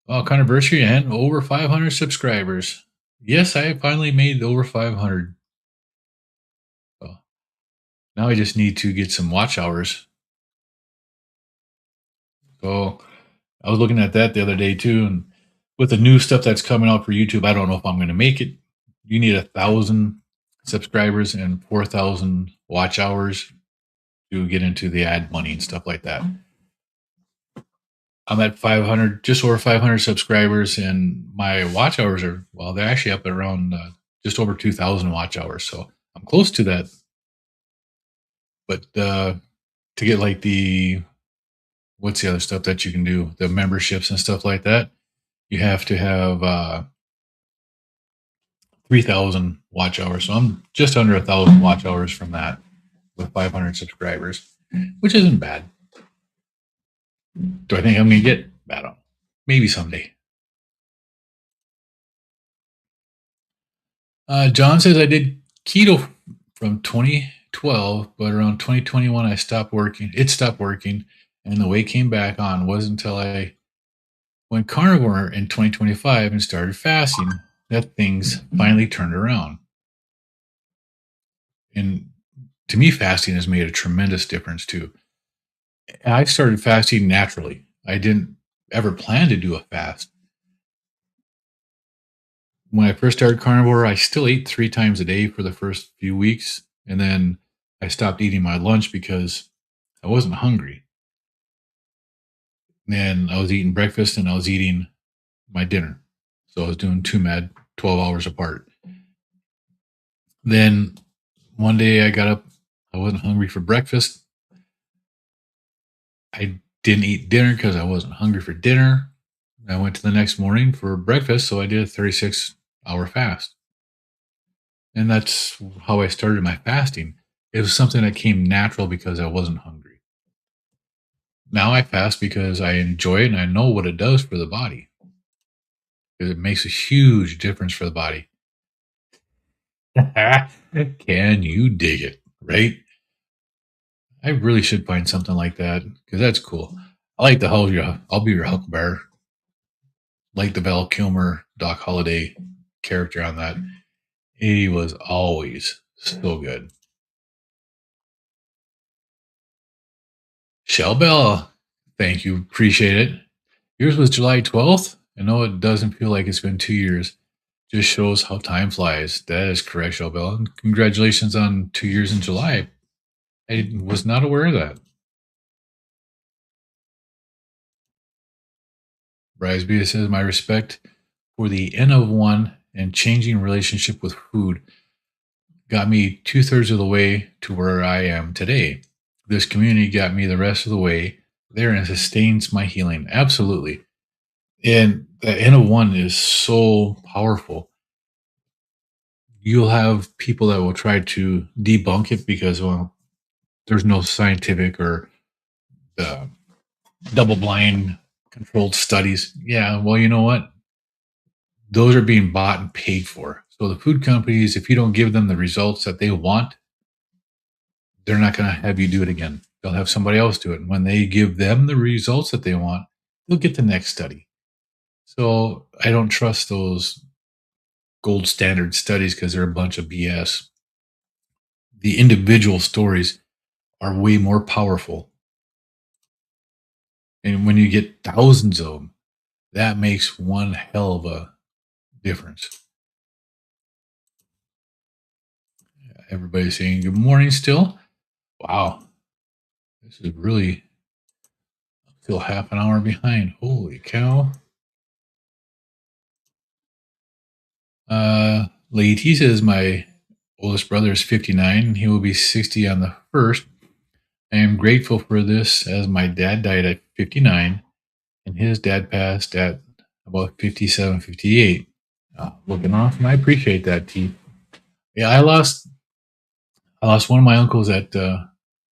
Oh, Carnivore and over 500 subscribers. Yes, I finally made over 500. So now I just need to get some watch hours. So I was looking at that the other day too, and with the new stuff that's coming out for YouTube, I don't know if I'm going to make it. You need 1,000 subscribers and 4,000 watch hours to get into the ad money and stuff like that. I'm at 500, just over 500 subscribers, and my watch hours are, well, they're actually up at around just over 2,000 watch hours. So I'm close to that. But to get like what's the other stuff that you can do? The memberships and stuff like that, you have to have 3,000 watch hours. So I'm just under 1,000 watch hours from that with 500 subscribers, which isn't bad. Do I think I'm going to get? I don't know. Maybe someday. John says I did keto from 2012, but around 2021 I stopped working. It stopped working, and the weight came back on. It wasn't until I went carnivore in 2025 and started fasting that things finally turned around. And to me, fasting has made a tremendous difference too. I started fasting naturally. I didn't ever plan to do a fast. When I first started carnivore, I still ate 3 times a day for the first few weeks. And then I stopped eating my lunch because I wasn't hungry. And I was eating breakfast and I was eating my dinner. So I was doing 2 med 12 hours apart. Then one day I got up, I wasn't hungry for breakfast. I didn't eat dinner because I wasn't hungry for dinner. I went to the next morning for breakfast, so I did a 36-hour fast. And that's how I started my fasting. It was something that came natural because I wasn't hungry. Now I fast because I enjoy it and I know what it does for the body. It makes a huge difference for the body. Can you dig it, right? I really should find something like that because that's cool. I like the whole I'll be your huckleberry. Like the Val Kilmer, Doc Holliday character on that. He was always so good. Shell Bell, thank you. Appreciate it. Yours was July 12th. I know it doesn't feel like it's been 2 years. Just shows how time flies. That is correct, Shell Bell. And congratulations on 2 years in July. I was not aware of that. Brisby says, my respect for the N of one and changing relationship with food got me 2/3 of the way to where I am today. This community got me the rest of the way there and sustains my healing. Absolutely. And the N of one is so powerful. You'll have people that will try to debunk it because, well, there's no scientific or double blind controlled studies. Yeah, well, you know what? Those are being bought and paid for. So the food companies, if you don't give them the results that they want, they're not going to have you do it again. They'll have somebody else do it. And when they give them the results that they want, they'll get the next study. So I don't trust those gold standard studies because they're a bunch of BS. The individual stories are way more powerful. And when you get thousands of them, that makes one hell of a difference. Everybody's saying good morning still. Wow. This is really still half an hour behind. Holy cow. Lady says my oldest brother is 59 and he will be 60 on the 1st. I am grateful for this as my dad died at 59 and his dad passed at about 57, 58. Looking awesome. I appreciate that, T. Yeah, I lost one of my uncles at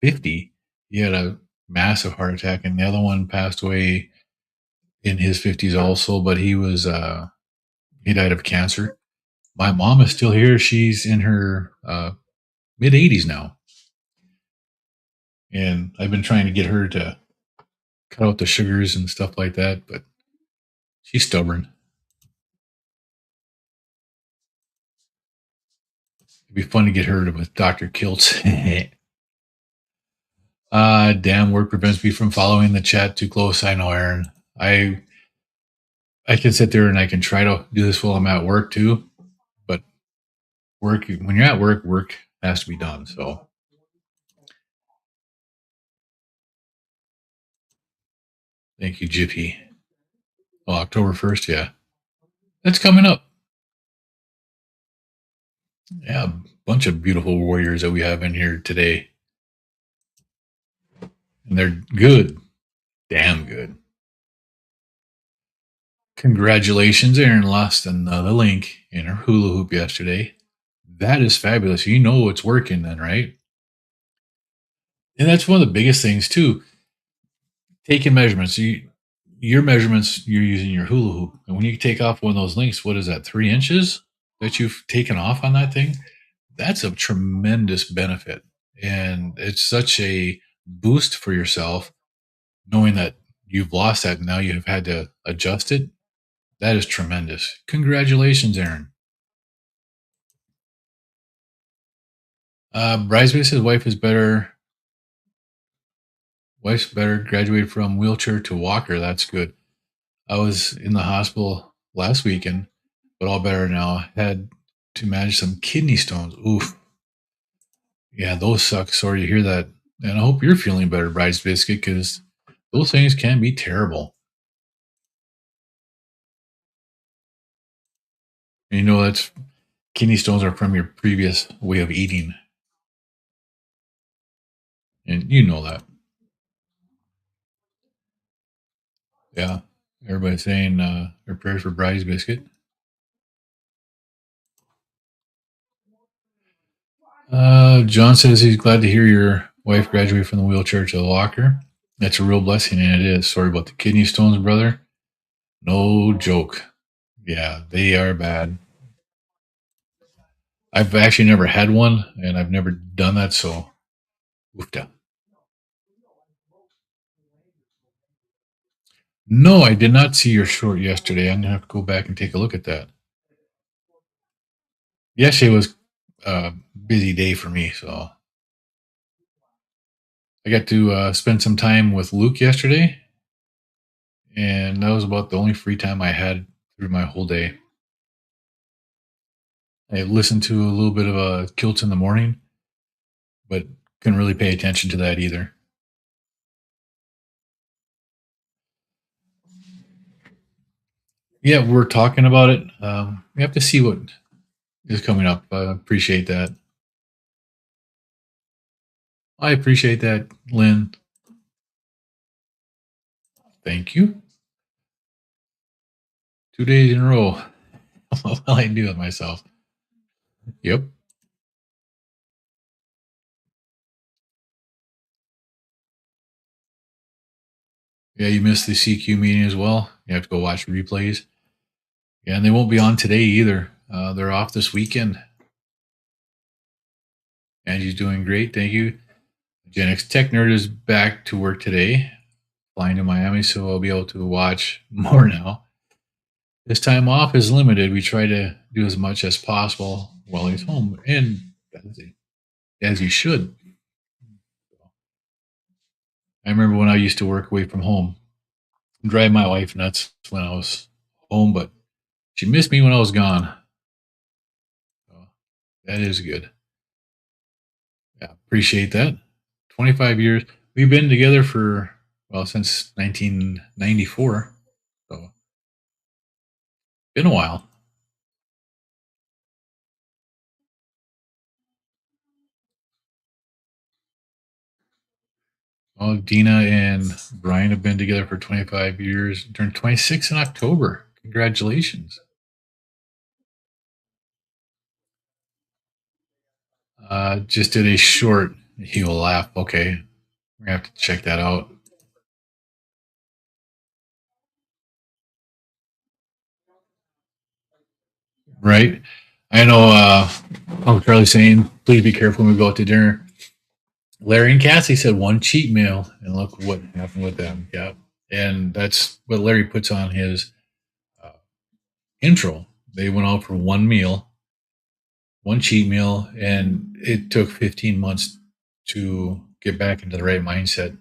50. He had a massive heart attack, and the other one passed away in his 50s also, but he died of cancer. My mom is still here. She's in her mid 80s now. And I've been trying to get her to cut out the sugars and stuff like that, but she's stubborn. It'd be fun to get her with Dr. Kiltz. Damn, work prevents me from following the chat too close. I know, Aaron. I I can sit there and I can try to do this while I'm at work too, but work when you're at work, work has to be done. So thank you, Jippy. Oh, October 1st, yeah. That's coming up. Yeah, a bunch of beautiful warriors that we have in here today. And they're good. Damn good. Congratulations, Aaron lost another link in her hula hoop yesterday. That is fabulous. You know it's working then, right? And that's one of the biggest things too. Taking measurements. Your measurements, you're using your hula hoop. And when you take off one of those links, what is that, 3 inches that you've taken off on that thing? That's a tremendous benefit. And it's such a boost for yourself knowing that you've lost that and now you've had to adjust it. That is tremendous. Congratulations, Aaron. Bridesmaid says wife's better, graduated from wheelchair to walker. That's good. I was in the hospital last weekend, but all better now. Had to manage some kidney stones. Oof. Yeah, those suck. Sorry to hear that. And I hope you're feeling better, Bryce Biscuit, because those things can be terrible. And you know that's kidney stones are from your previous way of eating. And you know that. Yeah. Everybody's saying their prayers for Bryce Biscuit. John says he's glad to hear your wife graduated from the wheelchair to the walker. That's a real blessing, and it is. Sorry about the kidney stones, brother. No joke. Yeah, they are bad. I've actually never had one, and I've never done that, so oofta. No, I did not see your short yesterday. I'm gonna have to go back and take a look at that. Yesterday was a busy day for me, so I got to spend some time with Luke yesterday, and that was about the only free time I had through my whole day. I listened to a little bit of Kiltz in the morning, but couldn't really pay attention to that either. Yeah, we're talking about it. We have to see what is coming up. I appreciate that. I appreciate that, Lynn. Thank you. 2 days in a row. What will I do with myself? Yep. Yeah, you missed the CQ meeting as well. You have to go watch replays. Yeah, and they won't be on today either. They're off this weekend. Angie's doing great. Thank you. Gen X Tech Nerd is back to work today, flying to Miami, so I'll be able to watch more now. His time off is limited. We try to do as much as possible while he's home, and as he should. I remember when I used to work away from home, drive my wife nuts when I was home, but she missed me when I was gone. So that is good. Yeah, appreciate that. 25 years. We've been together for, well, since 1994. So been a while. Well, Dina and Brian have been together for 25 years. Turned 26 in October. Congratulations. Just did a short. He will laugh. Okay. We're going to have to check that out. Right. I know. Oh, Charlie's saying, please be careful when we go out to dinner. Larry and Cassie said one cheat meal, and look what happened with them. Yeah. And that's what Larry puts on his uh, intro. They went out for one meal, one cheat meal, and it took 15 months to get back into the right mindset.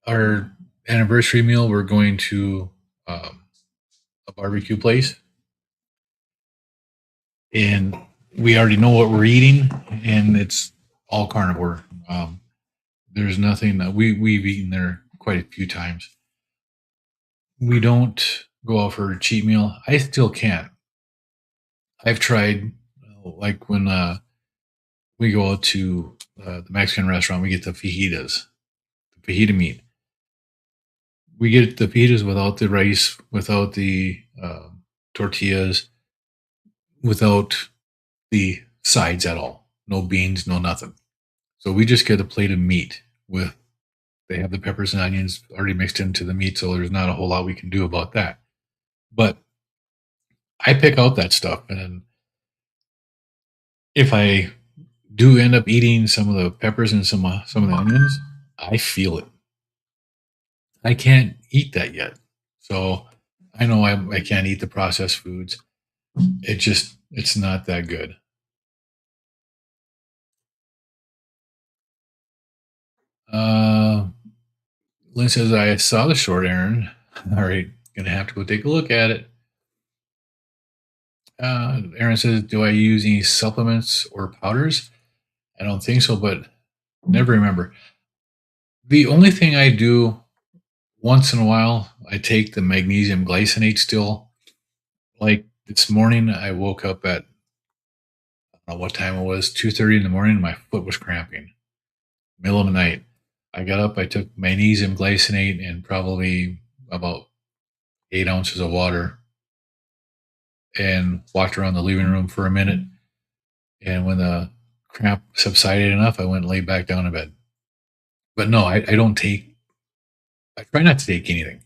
Our anniversary meal, we're going to a barbecue place, and we already know what we're eating, and it's all carnivore. There's nothing that we've eaten there quite a few times. We don't go out for a cheat meal. I still can't. I've tried, like when we go out to the Mexican restaurant, we get the fajitas, the fajita meat. We get the fajitas without the rice, without the tortillas, without the sides at all. No beans, no nothing. So we just get a plate of meat with, they have the peppers and onions already mixed into the meat, so there's not a whole lot we can do about that. But I pick out that stuff, and if I do end up eating some of the peppers and some of the onions, I feel it. I can't eat that yet, so I know I can't eat the processed foods. It's not that good. Uh, Lynn says I saw the short, Aaron. All right, gonna have to go take a look at it. Aaron says, "Do I use any supplements or powders?" I don't think so, but never remember. The only thing I do once in a while, I take the magnesium glycinate still. Like this morning, I woke up at, I don't know what time it was, 2:30 in the morning. My foot was cramping. Middle of the night. I got up. I took magnesium glycinate and probably about 8 ounces of water, and walked around the living room for a minute. And when the cramp subsided enough, I went and laid back down in bed. But no, I don't take. I try not to take anything.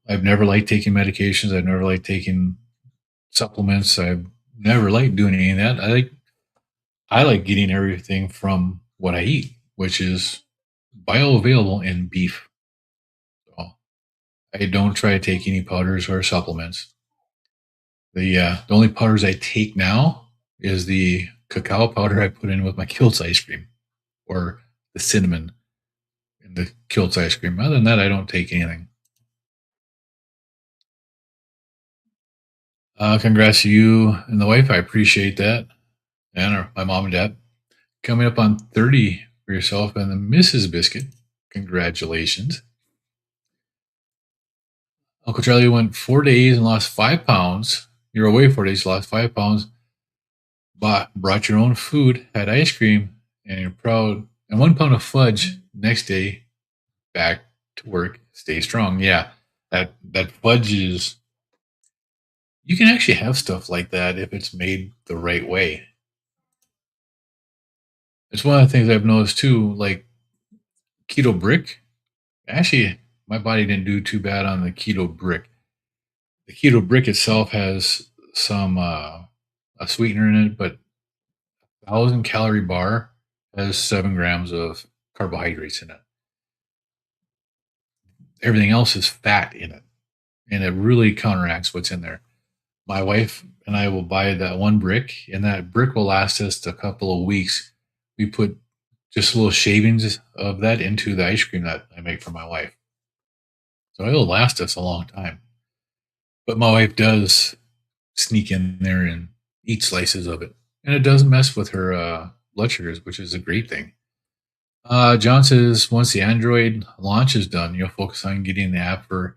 I've never liked taking medications. I've never liked taking supplements. I've never liked doing any of that. I like getting everything from what I eat, which is bioavailable in beef. So I don't try to take any powders or supplements. The only powders I take now is the cacao powder I put in with my Kiltz ice cream, or the cinnamon in the Kiltz ice cream. Other than that, I don't take anything. Congrats to you and the wife. I appreciate that. And my mom and dad. Coming up on 30 for yourself and the Mrs. Biscuit. Congratulations. Uncle Charlie went 4 days and lost 5 pounds. You're away 4 days, lost 5 pounds. Brought your own food, had ice cream, and you're proud. And 1 pound of fudge. Next day, back to work. Stay strong. Yeah, that fudge is. You can actually have stuff like that if it's made the right way. It's one of the things I've noticed too, like keto brick. Actually, my body didn't do too bad on the keto brick. The keto brick itself has some a sweetener in it, but 1,000 calorie bar has 7 grams of carbohydrates in it. Everything else is fat in it, and it really counteracts what's in there. My wife and I will buy that one brick, and that brick will last us a couple of weeks. We put just little shavings of that into the ice cream that I make for my wife. So it'll last us a long time. But my wife does sneak in there and eat slices of it. And it doesn't mess with her blood sugars, which is a great thing. John says once the Android launch is done, you'll focus on getting the app for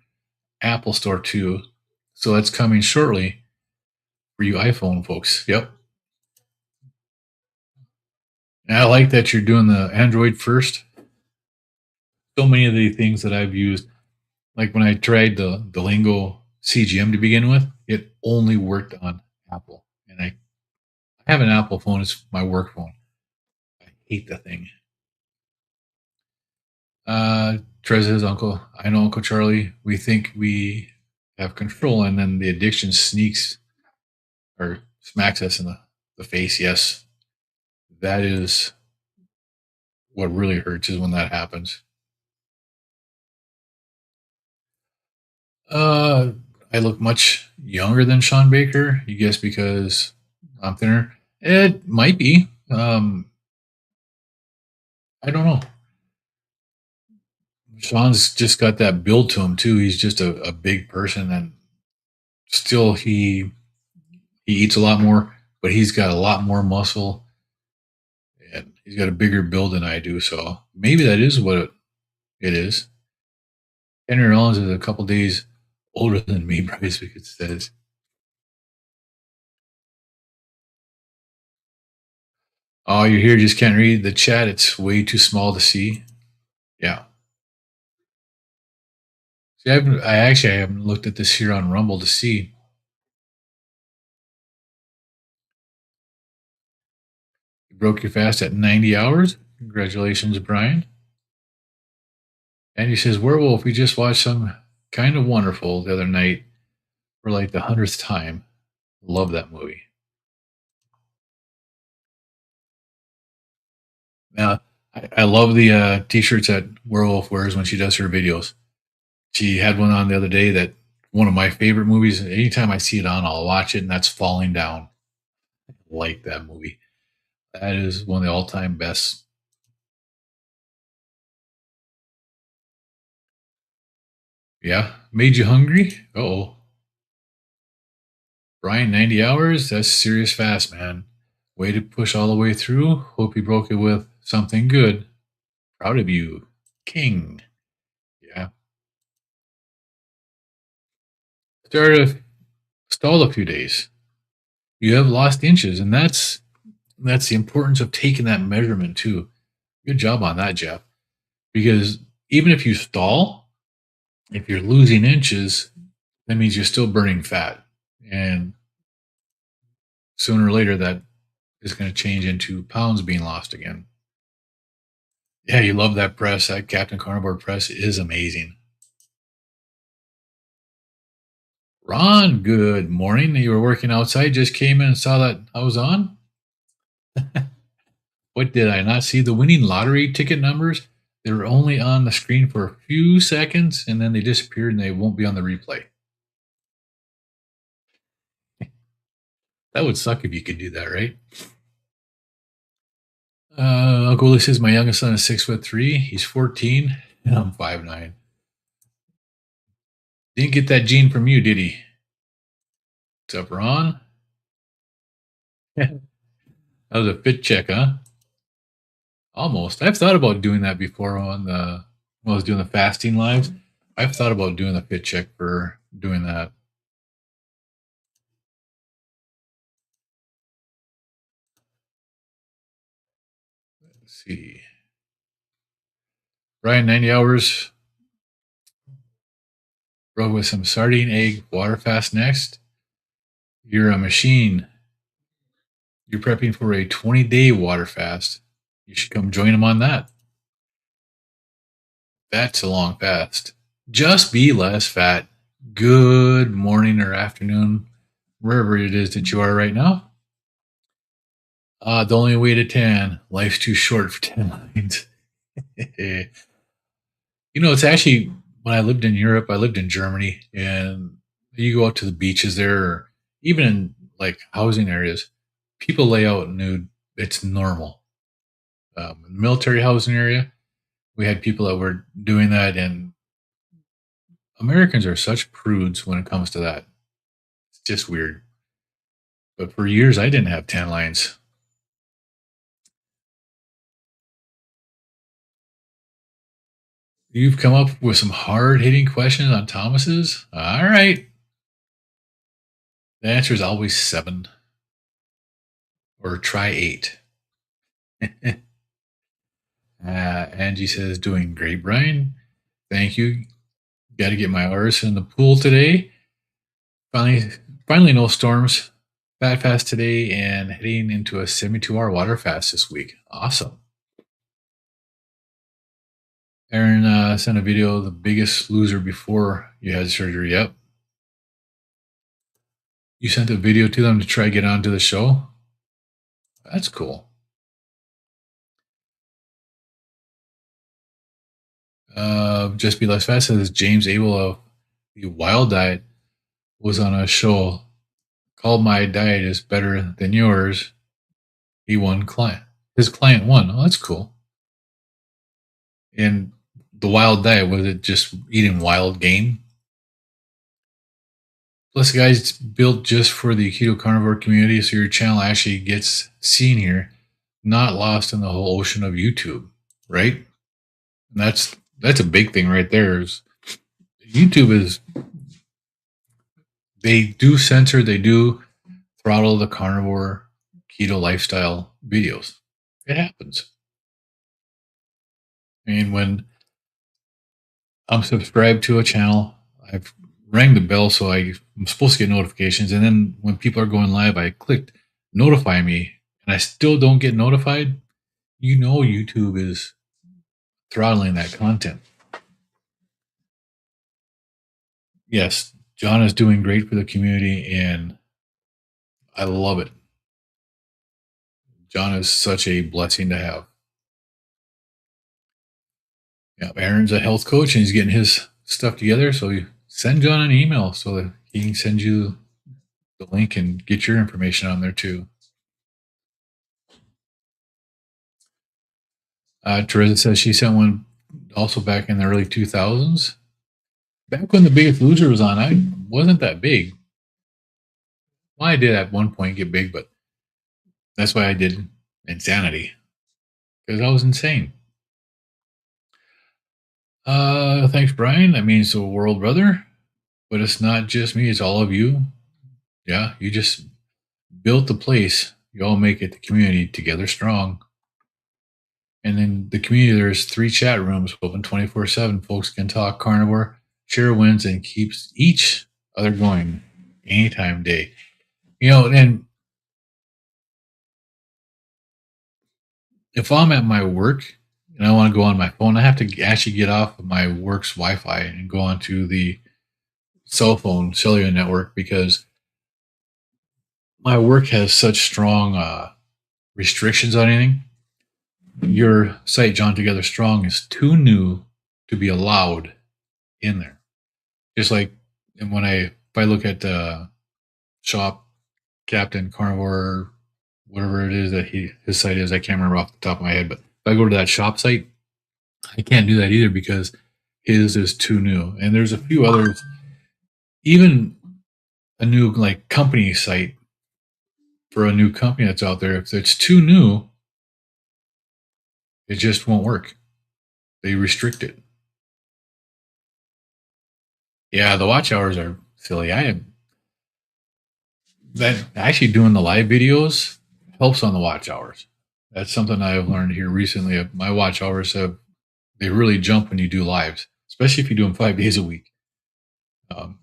Apple Store too. So that's coming shortly for you iPhone folks. Yep. And I like that you're doing the Android first. So many of the things that I've used, like when I tried the Lingo CGM to begin with, it only worked on Apple. And I have an Apple phone, it's my work phone. I hate the thing. Trez says, Uncle, I know Uncle Charlie, we think we have control, and then the addiction sneaks or smacks us in the face. Yes, that is what really hurts, is when that happens. Uh, I look much younger than Sean Baker. You guess because I'm thinner? It might be. I don't know. Sean's just got that build to him too. He's just a big person, and still he eats a lot more, but he's got a lot more muscle, and he's got a bigger build than I do. So maybe that is what it is. Henry Rollins is a couple days older than me, Bryce Wickett says. Oh, you're here, just can't read the chat. It's way too small to see. Yeah. See, I haven't looked at this here on Rumble to see. You broke your fast at 90 hours. Congratulations, Brian. And he says, Werewolf, we just watched some kind of wonderful the other night for like the 100th time. Love that movie. Now, I love the t-shirts that Werewolf wears when she does her videos. She had one on the other day that one of my favorite movies. Anytime I see it on, I'll watch it, and that's Falling Down. I like that movie. That is one of the all-time best. Yeah, made you hungry? Uh-oh. Brian, 90 hours? That's serious fast, man. Way to push all the way through. Hope you broke it with something good. Proud of you. King. Yeah. Stalled a few days. You have lost inches, and that's the importance of taking that measurement too. Good job on that, Jeff. Because even if you stall, if you're losing inches, that means you're still burning fat. And sooner or later, that is going to change into pounds being lost again. Yeah, you love that press. That Captain Carnivore press is amazing. Ron, good morning. You were working outside, just came in and saw that I was on? What, did I not see the winning lottery ticket numbers? They were only on the screen for a few seconds, and then they disappeared, and they won't be on the replay. That would suck if you could do that, right? Uncle Willie says my youngest son is 6'3". He's 14, and I'm 5'9". Didn't get that gene from you, did he? What's up, Ron? That was a fit check, huh? Almost. I've thought about doing that before when I was doing the fasting lives. I've thought about doing the fit check for doing that. Let's see. Brian, 90 hours. Broke with some sardine egg water fast next. You're a machine. You're prepping for a 20-day water fast. You should come join him on that. That's a long fast. Just be less fat. Good morning or afternoon, wherever it is that you are right now. The only way to tan. Life's too short for 10 lines. It's actually, when I lived in Europe, I lived in Germany, and you go out to the beaches there, or even in like housing areas, people lay out nude. It's normal. In the military housing area, we had people that were doing that, and Americans are such prudes when it comes to that. It's just weird. But for years, I didn't have tan lines. You've come up with some hard-hitting questions on Thomas's? All right. The answer is always 7. Or try 8. Angie says, doing great, Brian. Thank you. Got to get my arse in the pool today. Finally, no storms. Fat fast today and heading into a 72-hour water fast this week. Awesome. Aaron sent a video, the biggest loser before you had surgery. Yep. You sent a video to them to try to get onto the show? That's cool. Just Be Less Fast says James Abel of the Wild Diet was on a show called My Diet is Better Than Yours. He won client. His client won. Oh, that's cool. And the wild diet, was it just eating wild game? Plus, guys, it's built just for the keto carnivore community, so your channel actually gets seen here, not lost in the whole ocean of YouTube, right? And that's a big thing right there. Is YouTube is they do censor, they do throttle the carnivore keto lifestyle videos. It happens. I mean, when I'm subscribed to a channel, I've rang the bell so I'm supposed to get notifications, and then when people are going live, I clicked notify me, and I still don't get notified. You know, YouTube is throttling that content. Yes, John is doing great for the community, and I love it. John is such a blessing to have. Yeah, Aaron's a health coach, and he's getting his stuff together. So you send John an email so that he can send you the link and get your information on there too. Teresa says she sent one also back in the early 2000s. Back when The Biggest Loser was on, I wasn't that big. Well, I did at one point get big, but that's why I did Insanity, because I was insane. Thanks, Brian. That means the world, brother. But it's not just me, it's all of you. Yeah, you just built the place. You all make it the community together strong. And in the community, there's 3 chat rooms open 24/7. Folks can talk carnivore, share wins, and keeps each other going anytime, day. You know, and if I'm at my work and I want to go on my phone, I have to actually get off of my work's Wi-Fi and go onto the cell phone cellular network, because my work has such strong restrictions on anything. Your site, John Together Strong, is too new to be allowed in there. Just like, and when if I look at shop Captain Carnivore, whatever it is that his site is, I can't remember off the top of my head, but if I go to that shop site, I can't do that either because his is too new. And there's a few others, even a new like company site for a new company that's out there. If it's too new, it just won't work. They restrict it. Yeah, the watch hours are silly. I am that actually doing the live videos helps on the watch hours. That's something I've learned here recently. My watch hours they really jump when you do lives, especially if you do them 5 days a week. And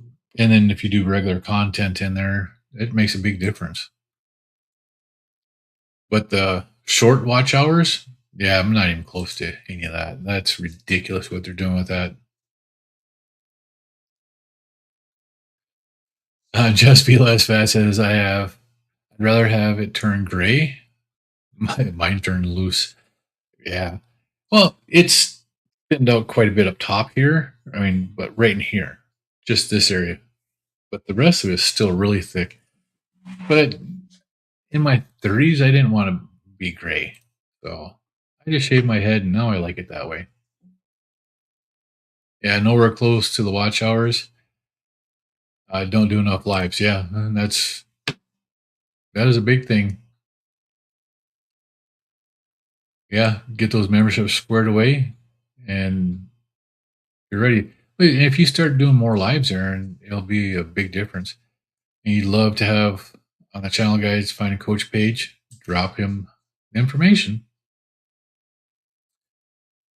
then if you do regular content in there, it makes a big difference. But the short watch hours, yeah, I'm not even close to any of that. That's ridiculous what they're doing with that. Just be less fast as I'd rather have it turn gray. Mine turned loose. Yeah. Well, it's thinned out quite a bit up top here. I mean, but right in here, just this area. But the rest of it is still really thick. But in my 30s, I didn't want to be gray. So I just shaved my head, and now I like it that way. Yeah, nowhere close to the watch hours. I don't do enough lives. Yeah, and that is a big thing. Yeah, get those memberships squared away, and you're ready. And if you start doing more lives, Aaron, it'll be a big difference. And you'd love to have on the channel guides, find a coach page, drop him information.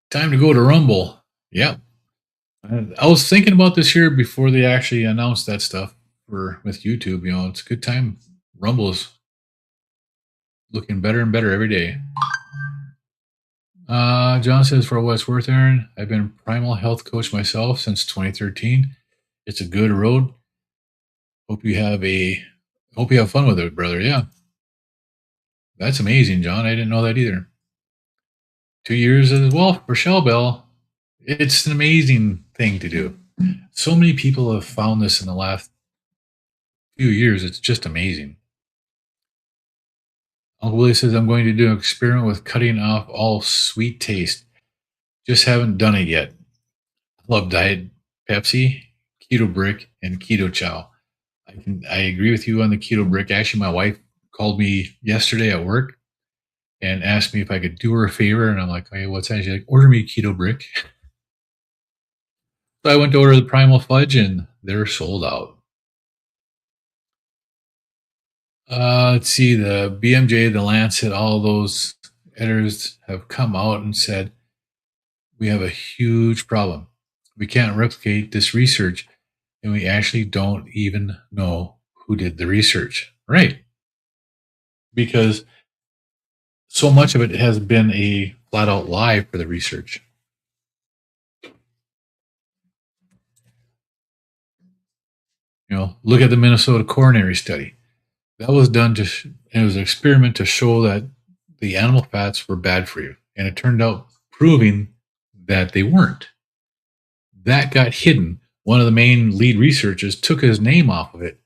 Time to go to Rumble. Yep. I was thinking about this here before they actually announced that stuff with YouTube. You know, it's a good time. Rumble is looking better and better every day. John says, for what it's worth, Aaron, I've been primal health coach myself since 2013. It's a good road. Hope you have fun with it, brother. Yeah. That's amazing, John. I didn't know that either. 2 years as well for Shell Bell. It's an amazing thing to do. So many people have found this in the last few years. It's just amazing. Uncle Willie says, I'm going to do an experiment with cutting off all sweet taste. Just haven't done it yet. love Diet Pepsi, Keto Brick, and Keto Chow. I agree with you on the Keto Brick. Actually, my wife called me yesterday at work and asked me if I could do her a favor, and I'm like, "Hey, what's that?" She's like, "Order me Keto Brick." So I went to order the Primal Fudge, and they're sold out. Let's see, the BMJ, the Lancet, all those editors have come out and said we have a huge problem. We can't replicate this research, and we actually don't even know who did the research. Right. Because so much of it has been a flat out lie for the research. Look at the Minnesota coronary study. That was done it was an experiment to show that the animal fats were bad for you. And it turned out proving that they weren't. That got hidden. One of the main lead researchers took his name off of it.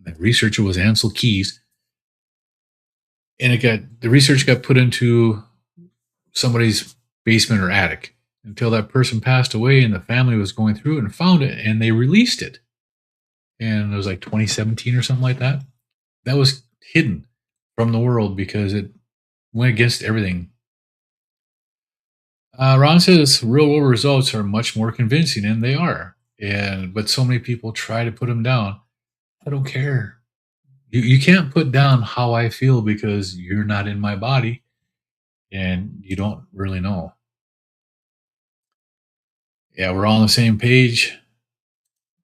That researcher was Ansel Keys. And the research got put into somebody's basement or attic until that person passed away and the family was going through it and found it and they released it. And it was like 2017 or something like that. That was hidden from the world because it went against everything. Ron says real world results are much more convincing, and they are. But so many people try to put them down. I don't care. You can't put down how I feel because you're not in my body, and you don't really know. Yeah, we're all on the same page.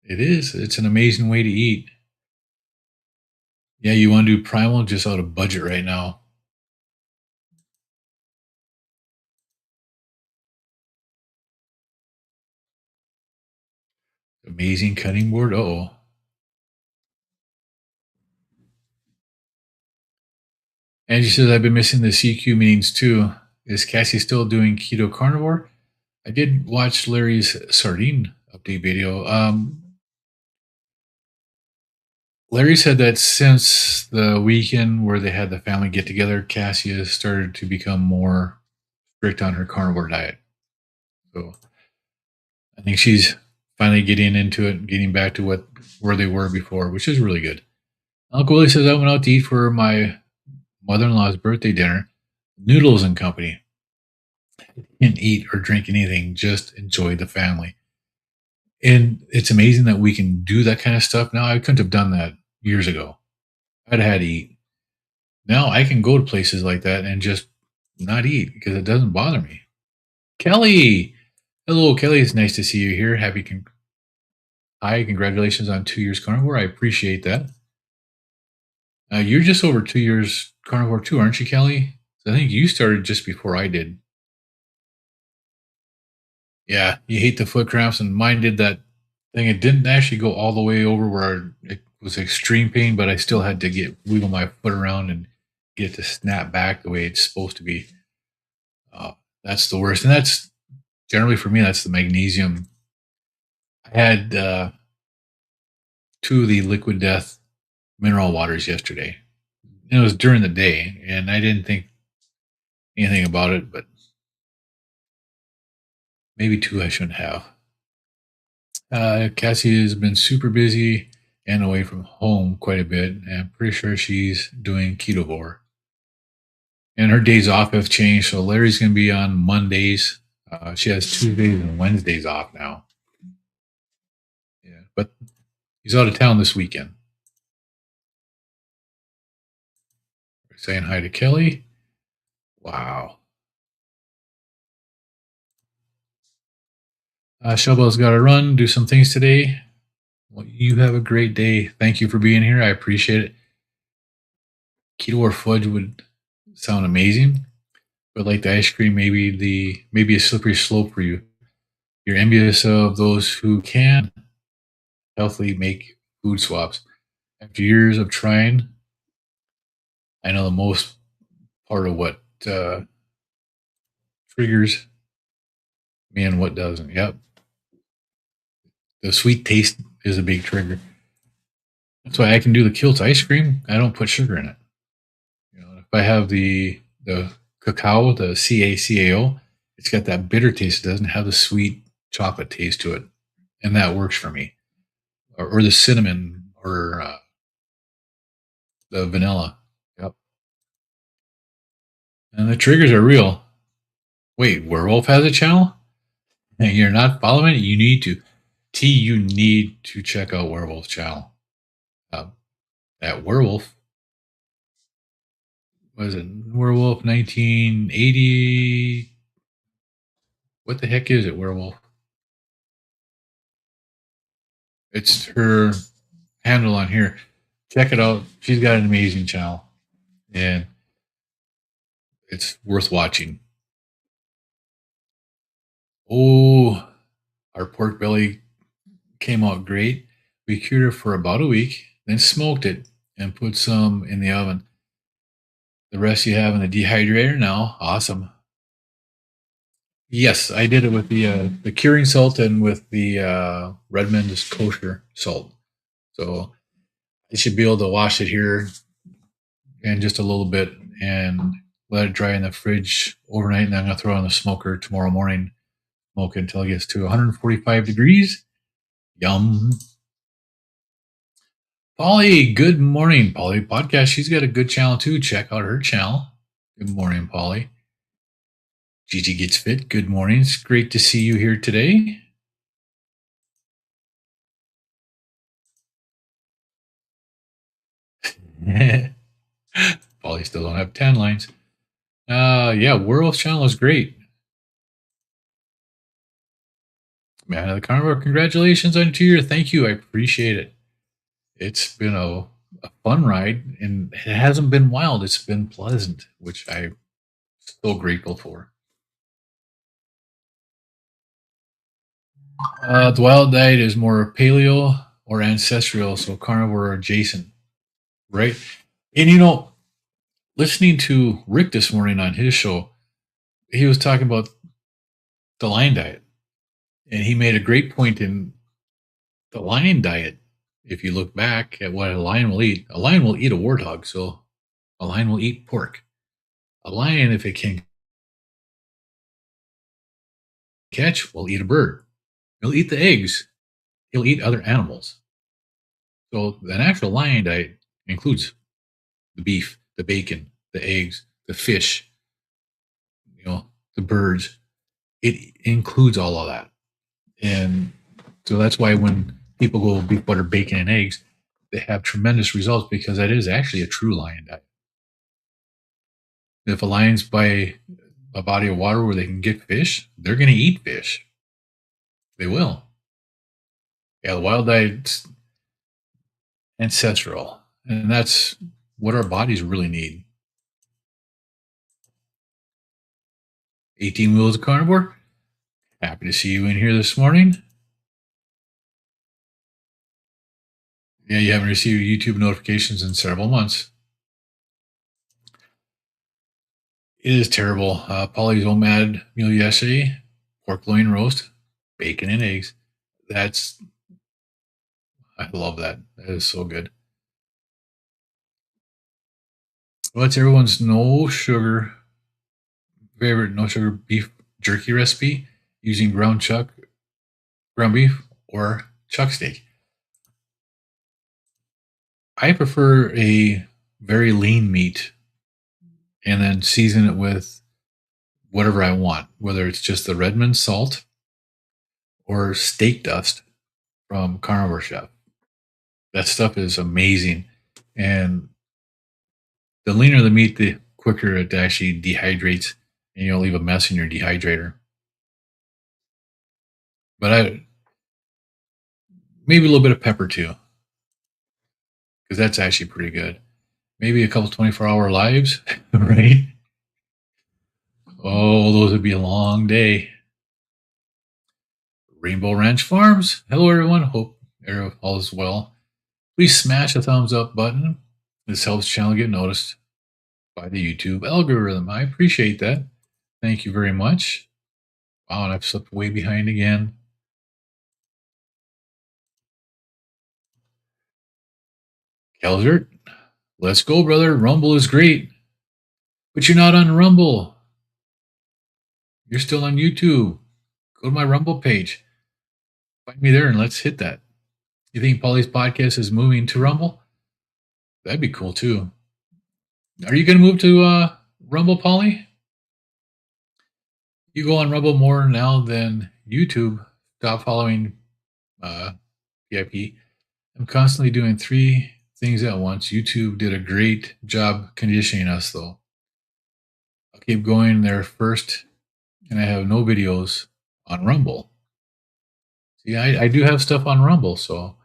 It is. It's an amazing way to eat. Yeah, you want to do primal just out of budget right now. Amazing cutting board. Oh, Angie says I've been missing the CQ meetings too. Is Cassie still doing keto carnivore? I did watch Larry's sardine update video. Larry said that since the weekend where they had the family get together, Cassie has started to become more strict on her carnivore diet. So I think she's finally getting into it, getting back to where they were before, which is really good. Uncle Willie says I went out to eat for my mother-in-law's birthday dinner, Noodles and Company. Didn't eat or drink anything, just enjoy the family. And it's amazing that we can do that kind of stuff now. I couldn't have done that years ago. I'd had to eat. Now I can go to places like that and just not eat because it doesn't bother me. Kelly, hello, Kelly. It's nice to see you here. Hi, congratulations on 2 years carnivore. I appreciate that. You're just over 2 years carnivore too, aren't you, Kelly? I think you started just before I did. Yeah, you hate the foot cramps, and mine did that thing. It didn't actually go all the way over where it was extreme pain, but I still had to wiggle my foot around and get it to snap back the way it's supposed to be. That's the worst, and that's generally for me. That's the magnesium. I had 2 of the Liquid Death mineral waters yesterday. And it was during the day, and I didn't think anything about it, but maybe 2 I shouldn't have. Cassie has been super busy and away from home quite a bit, and I'm pretty sure she's doing ketovore. And her days off have changed, so Larry's going to be on Mondays. She has Tuesdays and Wednesdays off now. Yeah, but he's out of town this weekend. We're saying hi to Kelly. Wow. Shelbell's got to run, do some things today. Well, you have a great day. Thank you for being here. I appreciate it. Keto or fudge would sound amazing, but like the ice cream, maybe a slippery slope for you. You're envious of those who can healthily make food swaps. After years of trying, I know the most part of what triggers me and what doesn't. Yep. The sweet taste is a big trigger. That's why I can do the Kiltz ice cream. I don't put sugar in it. If I have the cacao, the CACAO, it's got that bitter taste. It doesn't have the sweet chocolate taste to it, and that works for me. Or the cinnamon, or the vanilla. Yep. And the triggers are real. Wait, Werewolf has a channel? And you're not following it? You need to. You need to check out Werewolf's channel. That Werewolf, was it Werewolf 1980? What the heck is it, Werewolf? It's her handle on here. Check it out. She's got an amazing channel, and it's worth watching. Oh, our pork belly came out great. We cured it for about a week, then smoked it and put some in the oven. The rest you have in the dehydrator now. Awesome. Yes, I did it with the curing salt and with the Redmond's kosher salt. So I should be able to wash it here in just a little bit and let it dry in the fridge overnight. And I'm going to throw it on the smoker tomorrow morning. Smoke it until it gets to 145 degrees. Yum. Polly, good morning, Polly Podcast. She's got a good channel too. Check out her channel. Good morning, Polly. Gigi Gets Fit, good morning. It's great to see you here today. Polly still don't have 10 lines. Yeah, Werewolf's channel is great. Man of the Carnivore, congratulations on your 2 year. Thank you. I appreciate it. It's been a fun ride, and it hasn't been wild. It's been pleasant, which I'm so grateful for. The wild diet is more paleo or ancestral, so carnivore adjacent, right? And listening to Rick this morning on his show, he was talking about the lion diet, and he made a great point in the lion diet. If you look back at what a lion will eat a warthog, so a lion will eat pork. A lion, if it can catch, will eat a bird. He'll eat the eggs. He'll eat other animals. So the natural lion diet includes the beef, the bacon, the eggs, the fish, the birds. It includes all of that. And so that's why when people go beef, butter, bacon, and eggs, they have tremendous results, because that is actually a true lion diet. If a lion's by a body of water where they can get fish, they're going to eat fish. They will. Yeah, the wild diet's ancestral, and that's what our bodies really need. 18 Wheels of Carnivore, happy to see you in here this morning. Yeah, you haven't received YouTube notifications in several months. It is terrible. Polly's OMAD meal yesterday, pork loin roast, bacon and eggs. I love that. That is so good. What's everyone's no sugar beef jerky recipe using ground beef or chuck steak? I prefer a very lean meat and then season it with whatever I want, whether it's just the Redmond salt or steak dust from Carnivore Chef. That stuff is amazing. And the leaner the meat, the quicker it actually dehydrates, and you'll leave a mess in your dehydrator. But maybe a little bit of pepper too, because that's actually pretty good. Maybe a couple 24-hour lives, right? Oh, those would be a long day. Rainbow Ranch Farms. Hello, everyone. Hope all is well. Please smash the thumbs up button. This helps the channel get noticed by the YouTube algorithm. I appreciate that. Thank you very much. Wow, and I've slipped way behind again. Kelzert, let's go, brother. Rumble is great. But you're not on Rumble. You're still on YouTube. Go to my Rumble page. Find me there and let's hit that. You think Polly's podcast is moving to Rumble? That'd be cool too. Are you going to move to Rumble, Polly? You go on Rumble more now than YouTube. Stop following PIP. I'm constantly doing 3 things at once. YouTube did a great job conditioning us, though. I'll keep going there first, and I have no videos on Rumble. See, I do have stuff on Rumble, so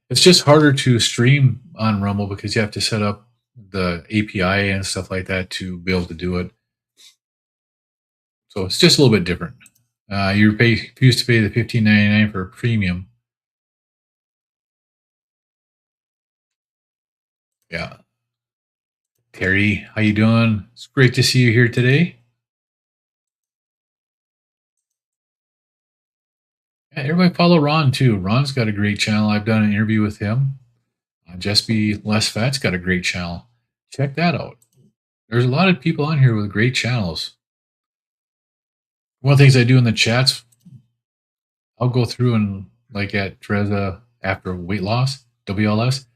it's just harder to stream on Rumble because you have to set up the API and stuff like that to be able to do it. So it's just a little bit different. You used to pay the $15.99 for premium. Yeah. Terry, how you doing? It's great to see you here today. Yeah, everybody follow Ron too. Ron's got a great channel. I've done an interview with him. Just Be Less Fat's got a great channel. Check that out. There's a lot of people on here with great channels. One of the things I do in the chats, I'll go through and like at Teresa after weight loss, WLS,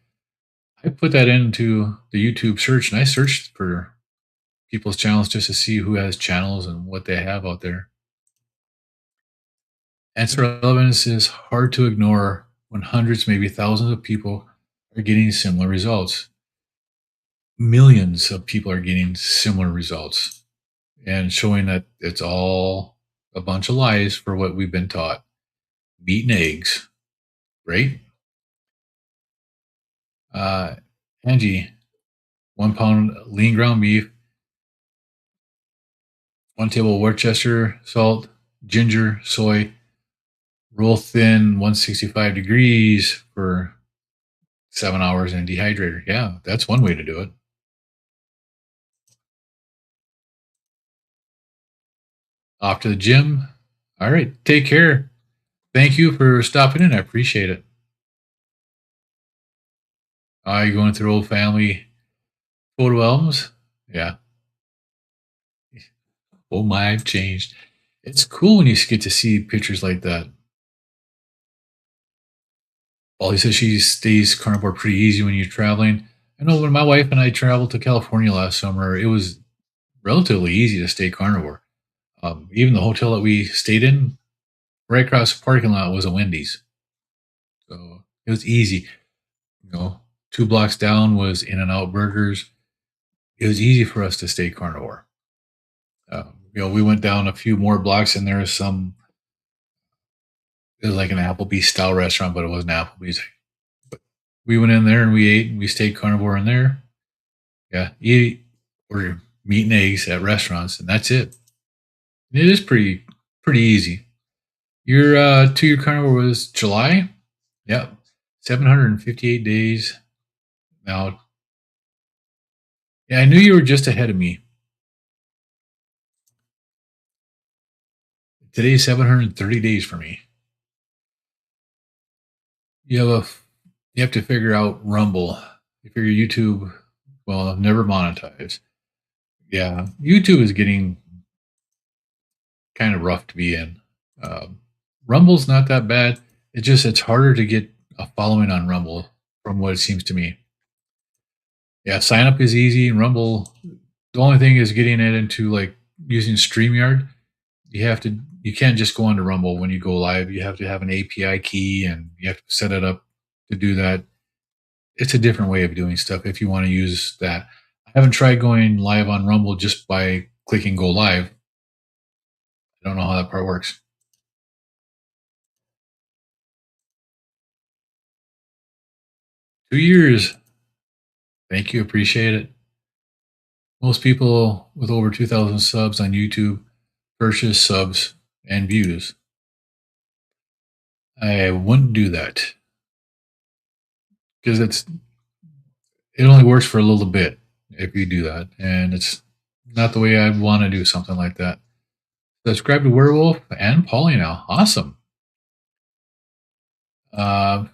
I put that into the YouTube search and I searched for people's channels just to see who has channels and what they have out there. Answer relevance is hard to ignore when hundreds, maybe thousands of people are getting similar results. Millions of people are getting similar results and showing that it's all a bunch of lies for what we've been taught. Meat and eggs, right? Angie, 1 pound lean ground beef, 1 table Worcester salt, ginger, soy, roll thin 165 degrees for 7 hours in a dehydrator. Yeah, that's one way to do it. Off to the gym. All right, take care. Thank you for stopping in. I appreciate it. You going through old family photo albums? Yeah. Oh my, I've changed. It's cool when you get to see pictures like that. Polly says she stays carnivore pretty easy when you're traveling. I know when my wife and I traveled to California last summer, it was relatively easy to stay carnivore. Even the hotel that we stayed in, right across the parking lot was a Wendy's. So it was easy. 2 blocks down was In-N-Out Burgers. It was easy for us to stay carnivore. We went down a few more blocks and there was it was like an Applebee's style restaurant, but it wasn't Applebee's. But we went in there and we ate and we stayed carnivore in there. Yeah, eat or meat and eggs at restaurants, and that's it. And it is pretty easy. Your 2-year carnivore was July. Yep, 758 days. Now, yeah, I knew you were just ahead of me. Today's 730 days for me. You have to figure out Rumble. You figure YouTube, well, never monetize. Yeah, YouTube is getting kind of rough to be in. Rumble's not that bad. It's harder to get a following on Rumble from what it seems to me. Yeah, sign up is easy. And Rumble, the only thing is getting it into like using StreamYard. You can't just go onto Rumble when you go live. You have to have an API key and you have to set it up to do that. It's a different way of doing stuff if you want to use that. I haven't tried going live on Rumble just by clicking go live. I don't know how that part works. Two years. Thank you. Appreciate it. Most people with over 2,000 subs on YouTube purchase subs and views. I wouldn't do that because it only works for a little bit if you do that, and it's not the way I'd want to do something like that. Subscribe to Werewolf and Polly now. Awesome. Go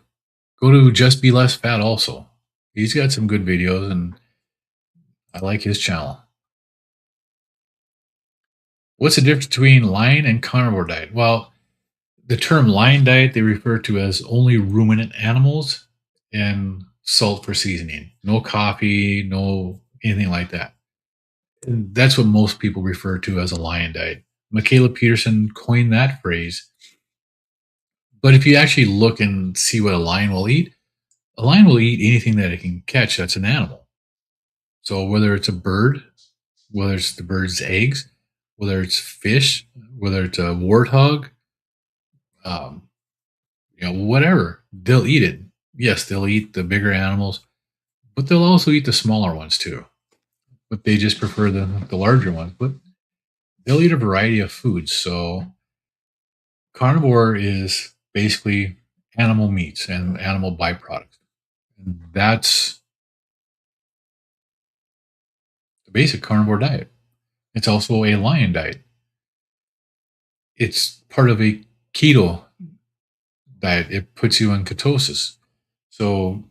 to Just Be Less Fat also. He's got some good videos, and I like his channel. What's the difference between lion and carnivore diet? Well, The term lion diet they refer to as only ruminant animals and salt for seasoning. No coffee, no anything like that. And that's what most people refer to as a lion diet. Michaela Peterson coined that phrase. But if you actually look and see what a lion will eat anything that it can catch that's an animal. So whether it's a bird, whether it's the bird's eggs, whether it's fish, whether it's a warthog, um, whatever, they'll eat it. Yes, they'll eat the bigger animals, but they'll also eat the smaller ones too. But they just prefer the larger ones. But they'll eat a variety of foods. So carnivore is basically animal meats and animal byproducts. And that's the basic carnivore diet. It's also a lion diet. It's part of a keto diet. It puts you in ketosis. So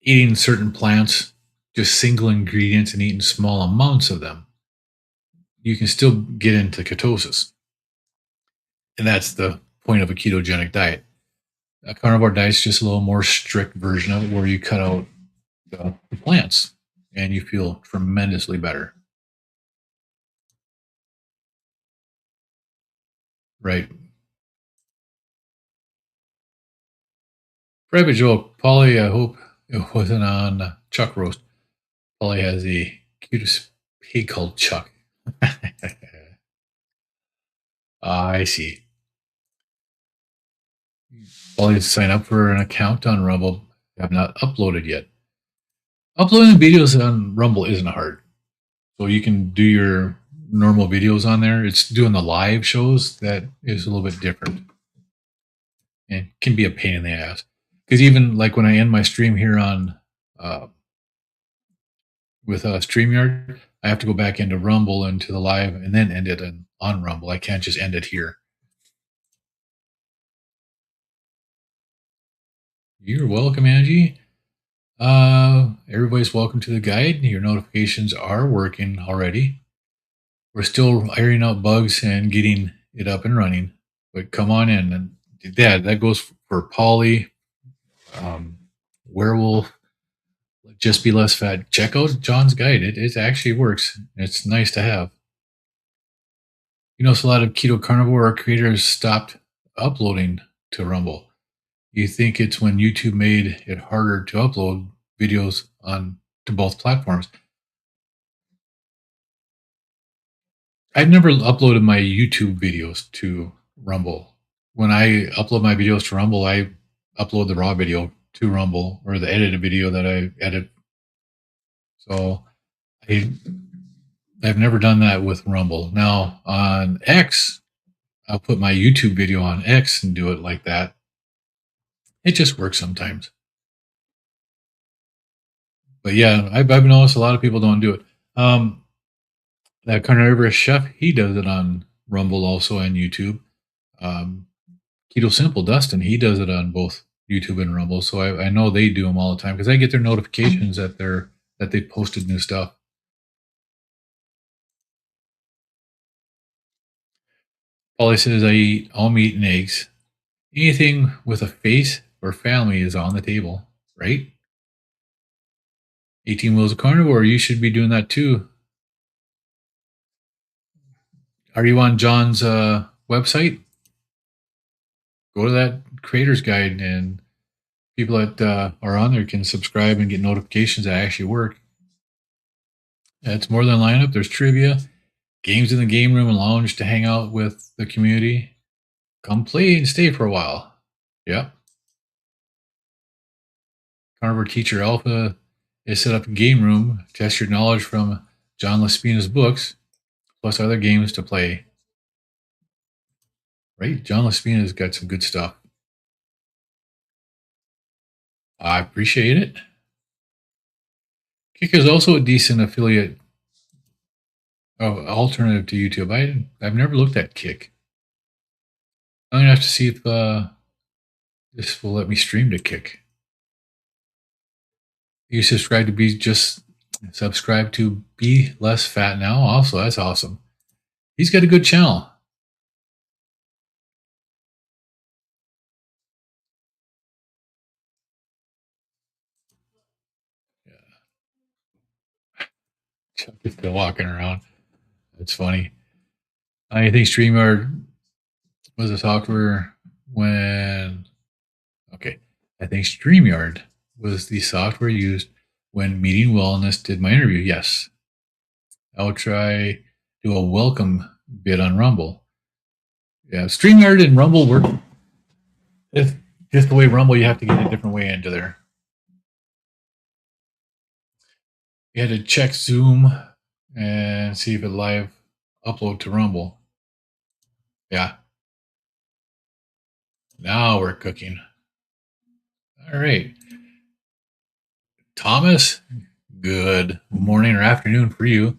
eating certain plants, just single ingredients and eating small amounts of them, you can still get into ketosis. And that's the point of a ketogenic diet. A carnivore diet is just a little more strict version of it where you cut out the plants and you feel tremendously better. Right. Private joke, Polly, I hope it wasn't on Chuck Roast. Polly has the cutest pig called Chuck. I see. Polly, sign up for an account on Rumble. I have not uploaded yet. Uploading videos on Rumble isn't hard. So you can do your normal videos on there. It's doing the live shows that is a little bit different and can be a pain in the ass. Because even like when I end my stream here on with StreamYard, I have to go back into Rumble into the live and then end it on Rumble. I can't just end it here. You're welcome, Angie. Everybody's welcome to the guide. Your notifications are working already. We're still ironing out bugs and getting it up and running, but come on in. And that goes for Polly, Werewolf, Just Be Less Fat. Check out John's guide. It actually works. It's nice to have. You notice a lot of keto carnivore creators stopped uploading to Rumble. You think it's when YouTube made it harder to upload videos on to both platforms. I've never uploaded my YouTube videos to Rumble. When I upload my videos to Rumble, I upload the raw video to Rumble or the edited video that I edit. So I've never done that with Rumble. Now on X, I'll put my YouTube video on X and do it like that. It just works sometimes. But yeah, I've noticed a lot of people don't do it. That Carnivorous Chef, he does it on Rumble also and YouTube. Keto Simple Dustin, he does it on both YouTube and Rumble. So I know they do them all the time because I get their notifications that they posted new stuff. Polly says I eat all meat and eggs. Anything with a face or family is on the table, right? 18 Wheels of Carnivore, you should be doing that too. Are you on John's website? Go to that creator's guide and people that are on there can subscribe and get notifications that actually work. It's more than a lineup. There's trivia, games in the game room and lounge to hang out with the community. Come play and stay for a while. Yep. Carnivore Teacher Alpha is set up in game room. Test your knowledge from John Laspina's books, plus other games to play. Right? John Laspina's got some good stuff. I appreciate it. Kick is also a decent affiliate alternative to YouTube. I've never looked at Kick. I'm gonna have to see if this will let me stream to Kick. You subscribe to Be Less Fat Now. Also, that's awesome. He's got a good channel. Chuck is still walking around. That's funny. I think StreamYard was a software when. Okay. I think StreamYard was the software used when Meeting Wellness did my interview. Yes. I'll try do a welcome bit on Rumble. Yeah, StreamYard and Rumble work. It's just the way Rumble, you have to get a different way into there. You had to check Zoom and see if it live upload to Rumble. Yeah. Now we're cooking. All right. Thomas, good morning or afternoon for you.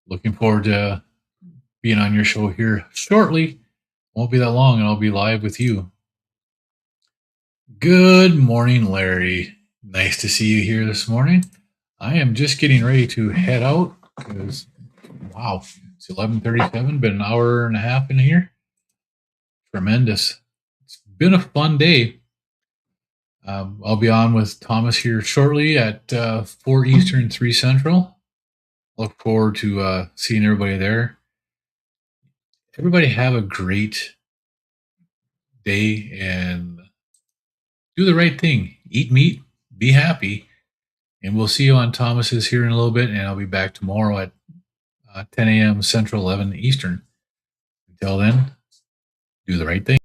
Looking forward to being on your show here shortly. Won't be that long, and I'll be live with you. Good morning, Larry. Nice to see you here this morning. I am just getting ready to head out because, wow, it's 11:37. Been an hour and a half in here. Tremendous. It's been a fun day. I'll be on with Thomas here shortly at 4 Eastern, 3 Central. Look forward to seeing everybody there. Everybody have a great day and do the right thing. Eat meat, be happy, and we'll see you on Thomas's here in a little bit, and I'll be back tomorrow at 10 a.m. Central, 11 Eastern. Until then, do the right thing.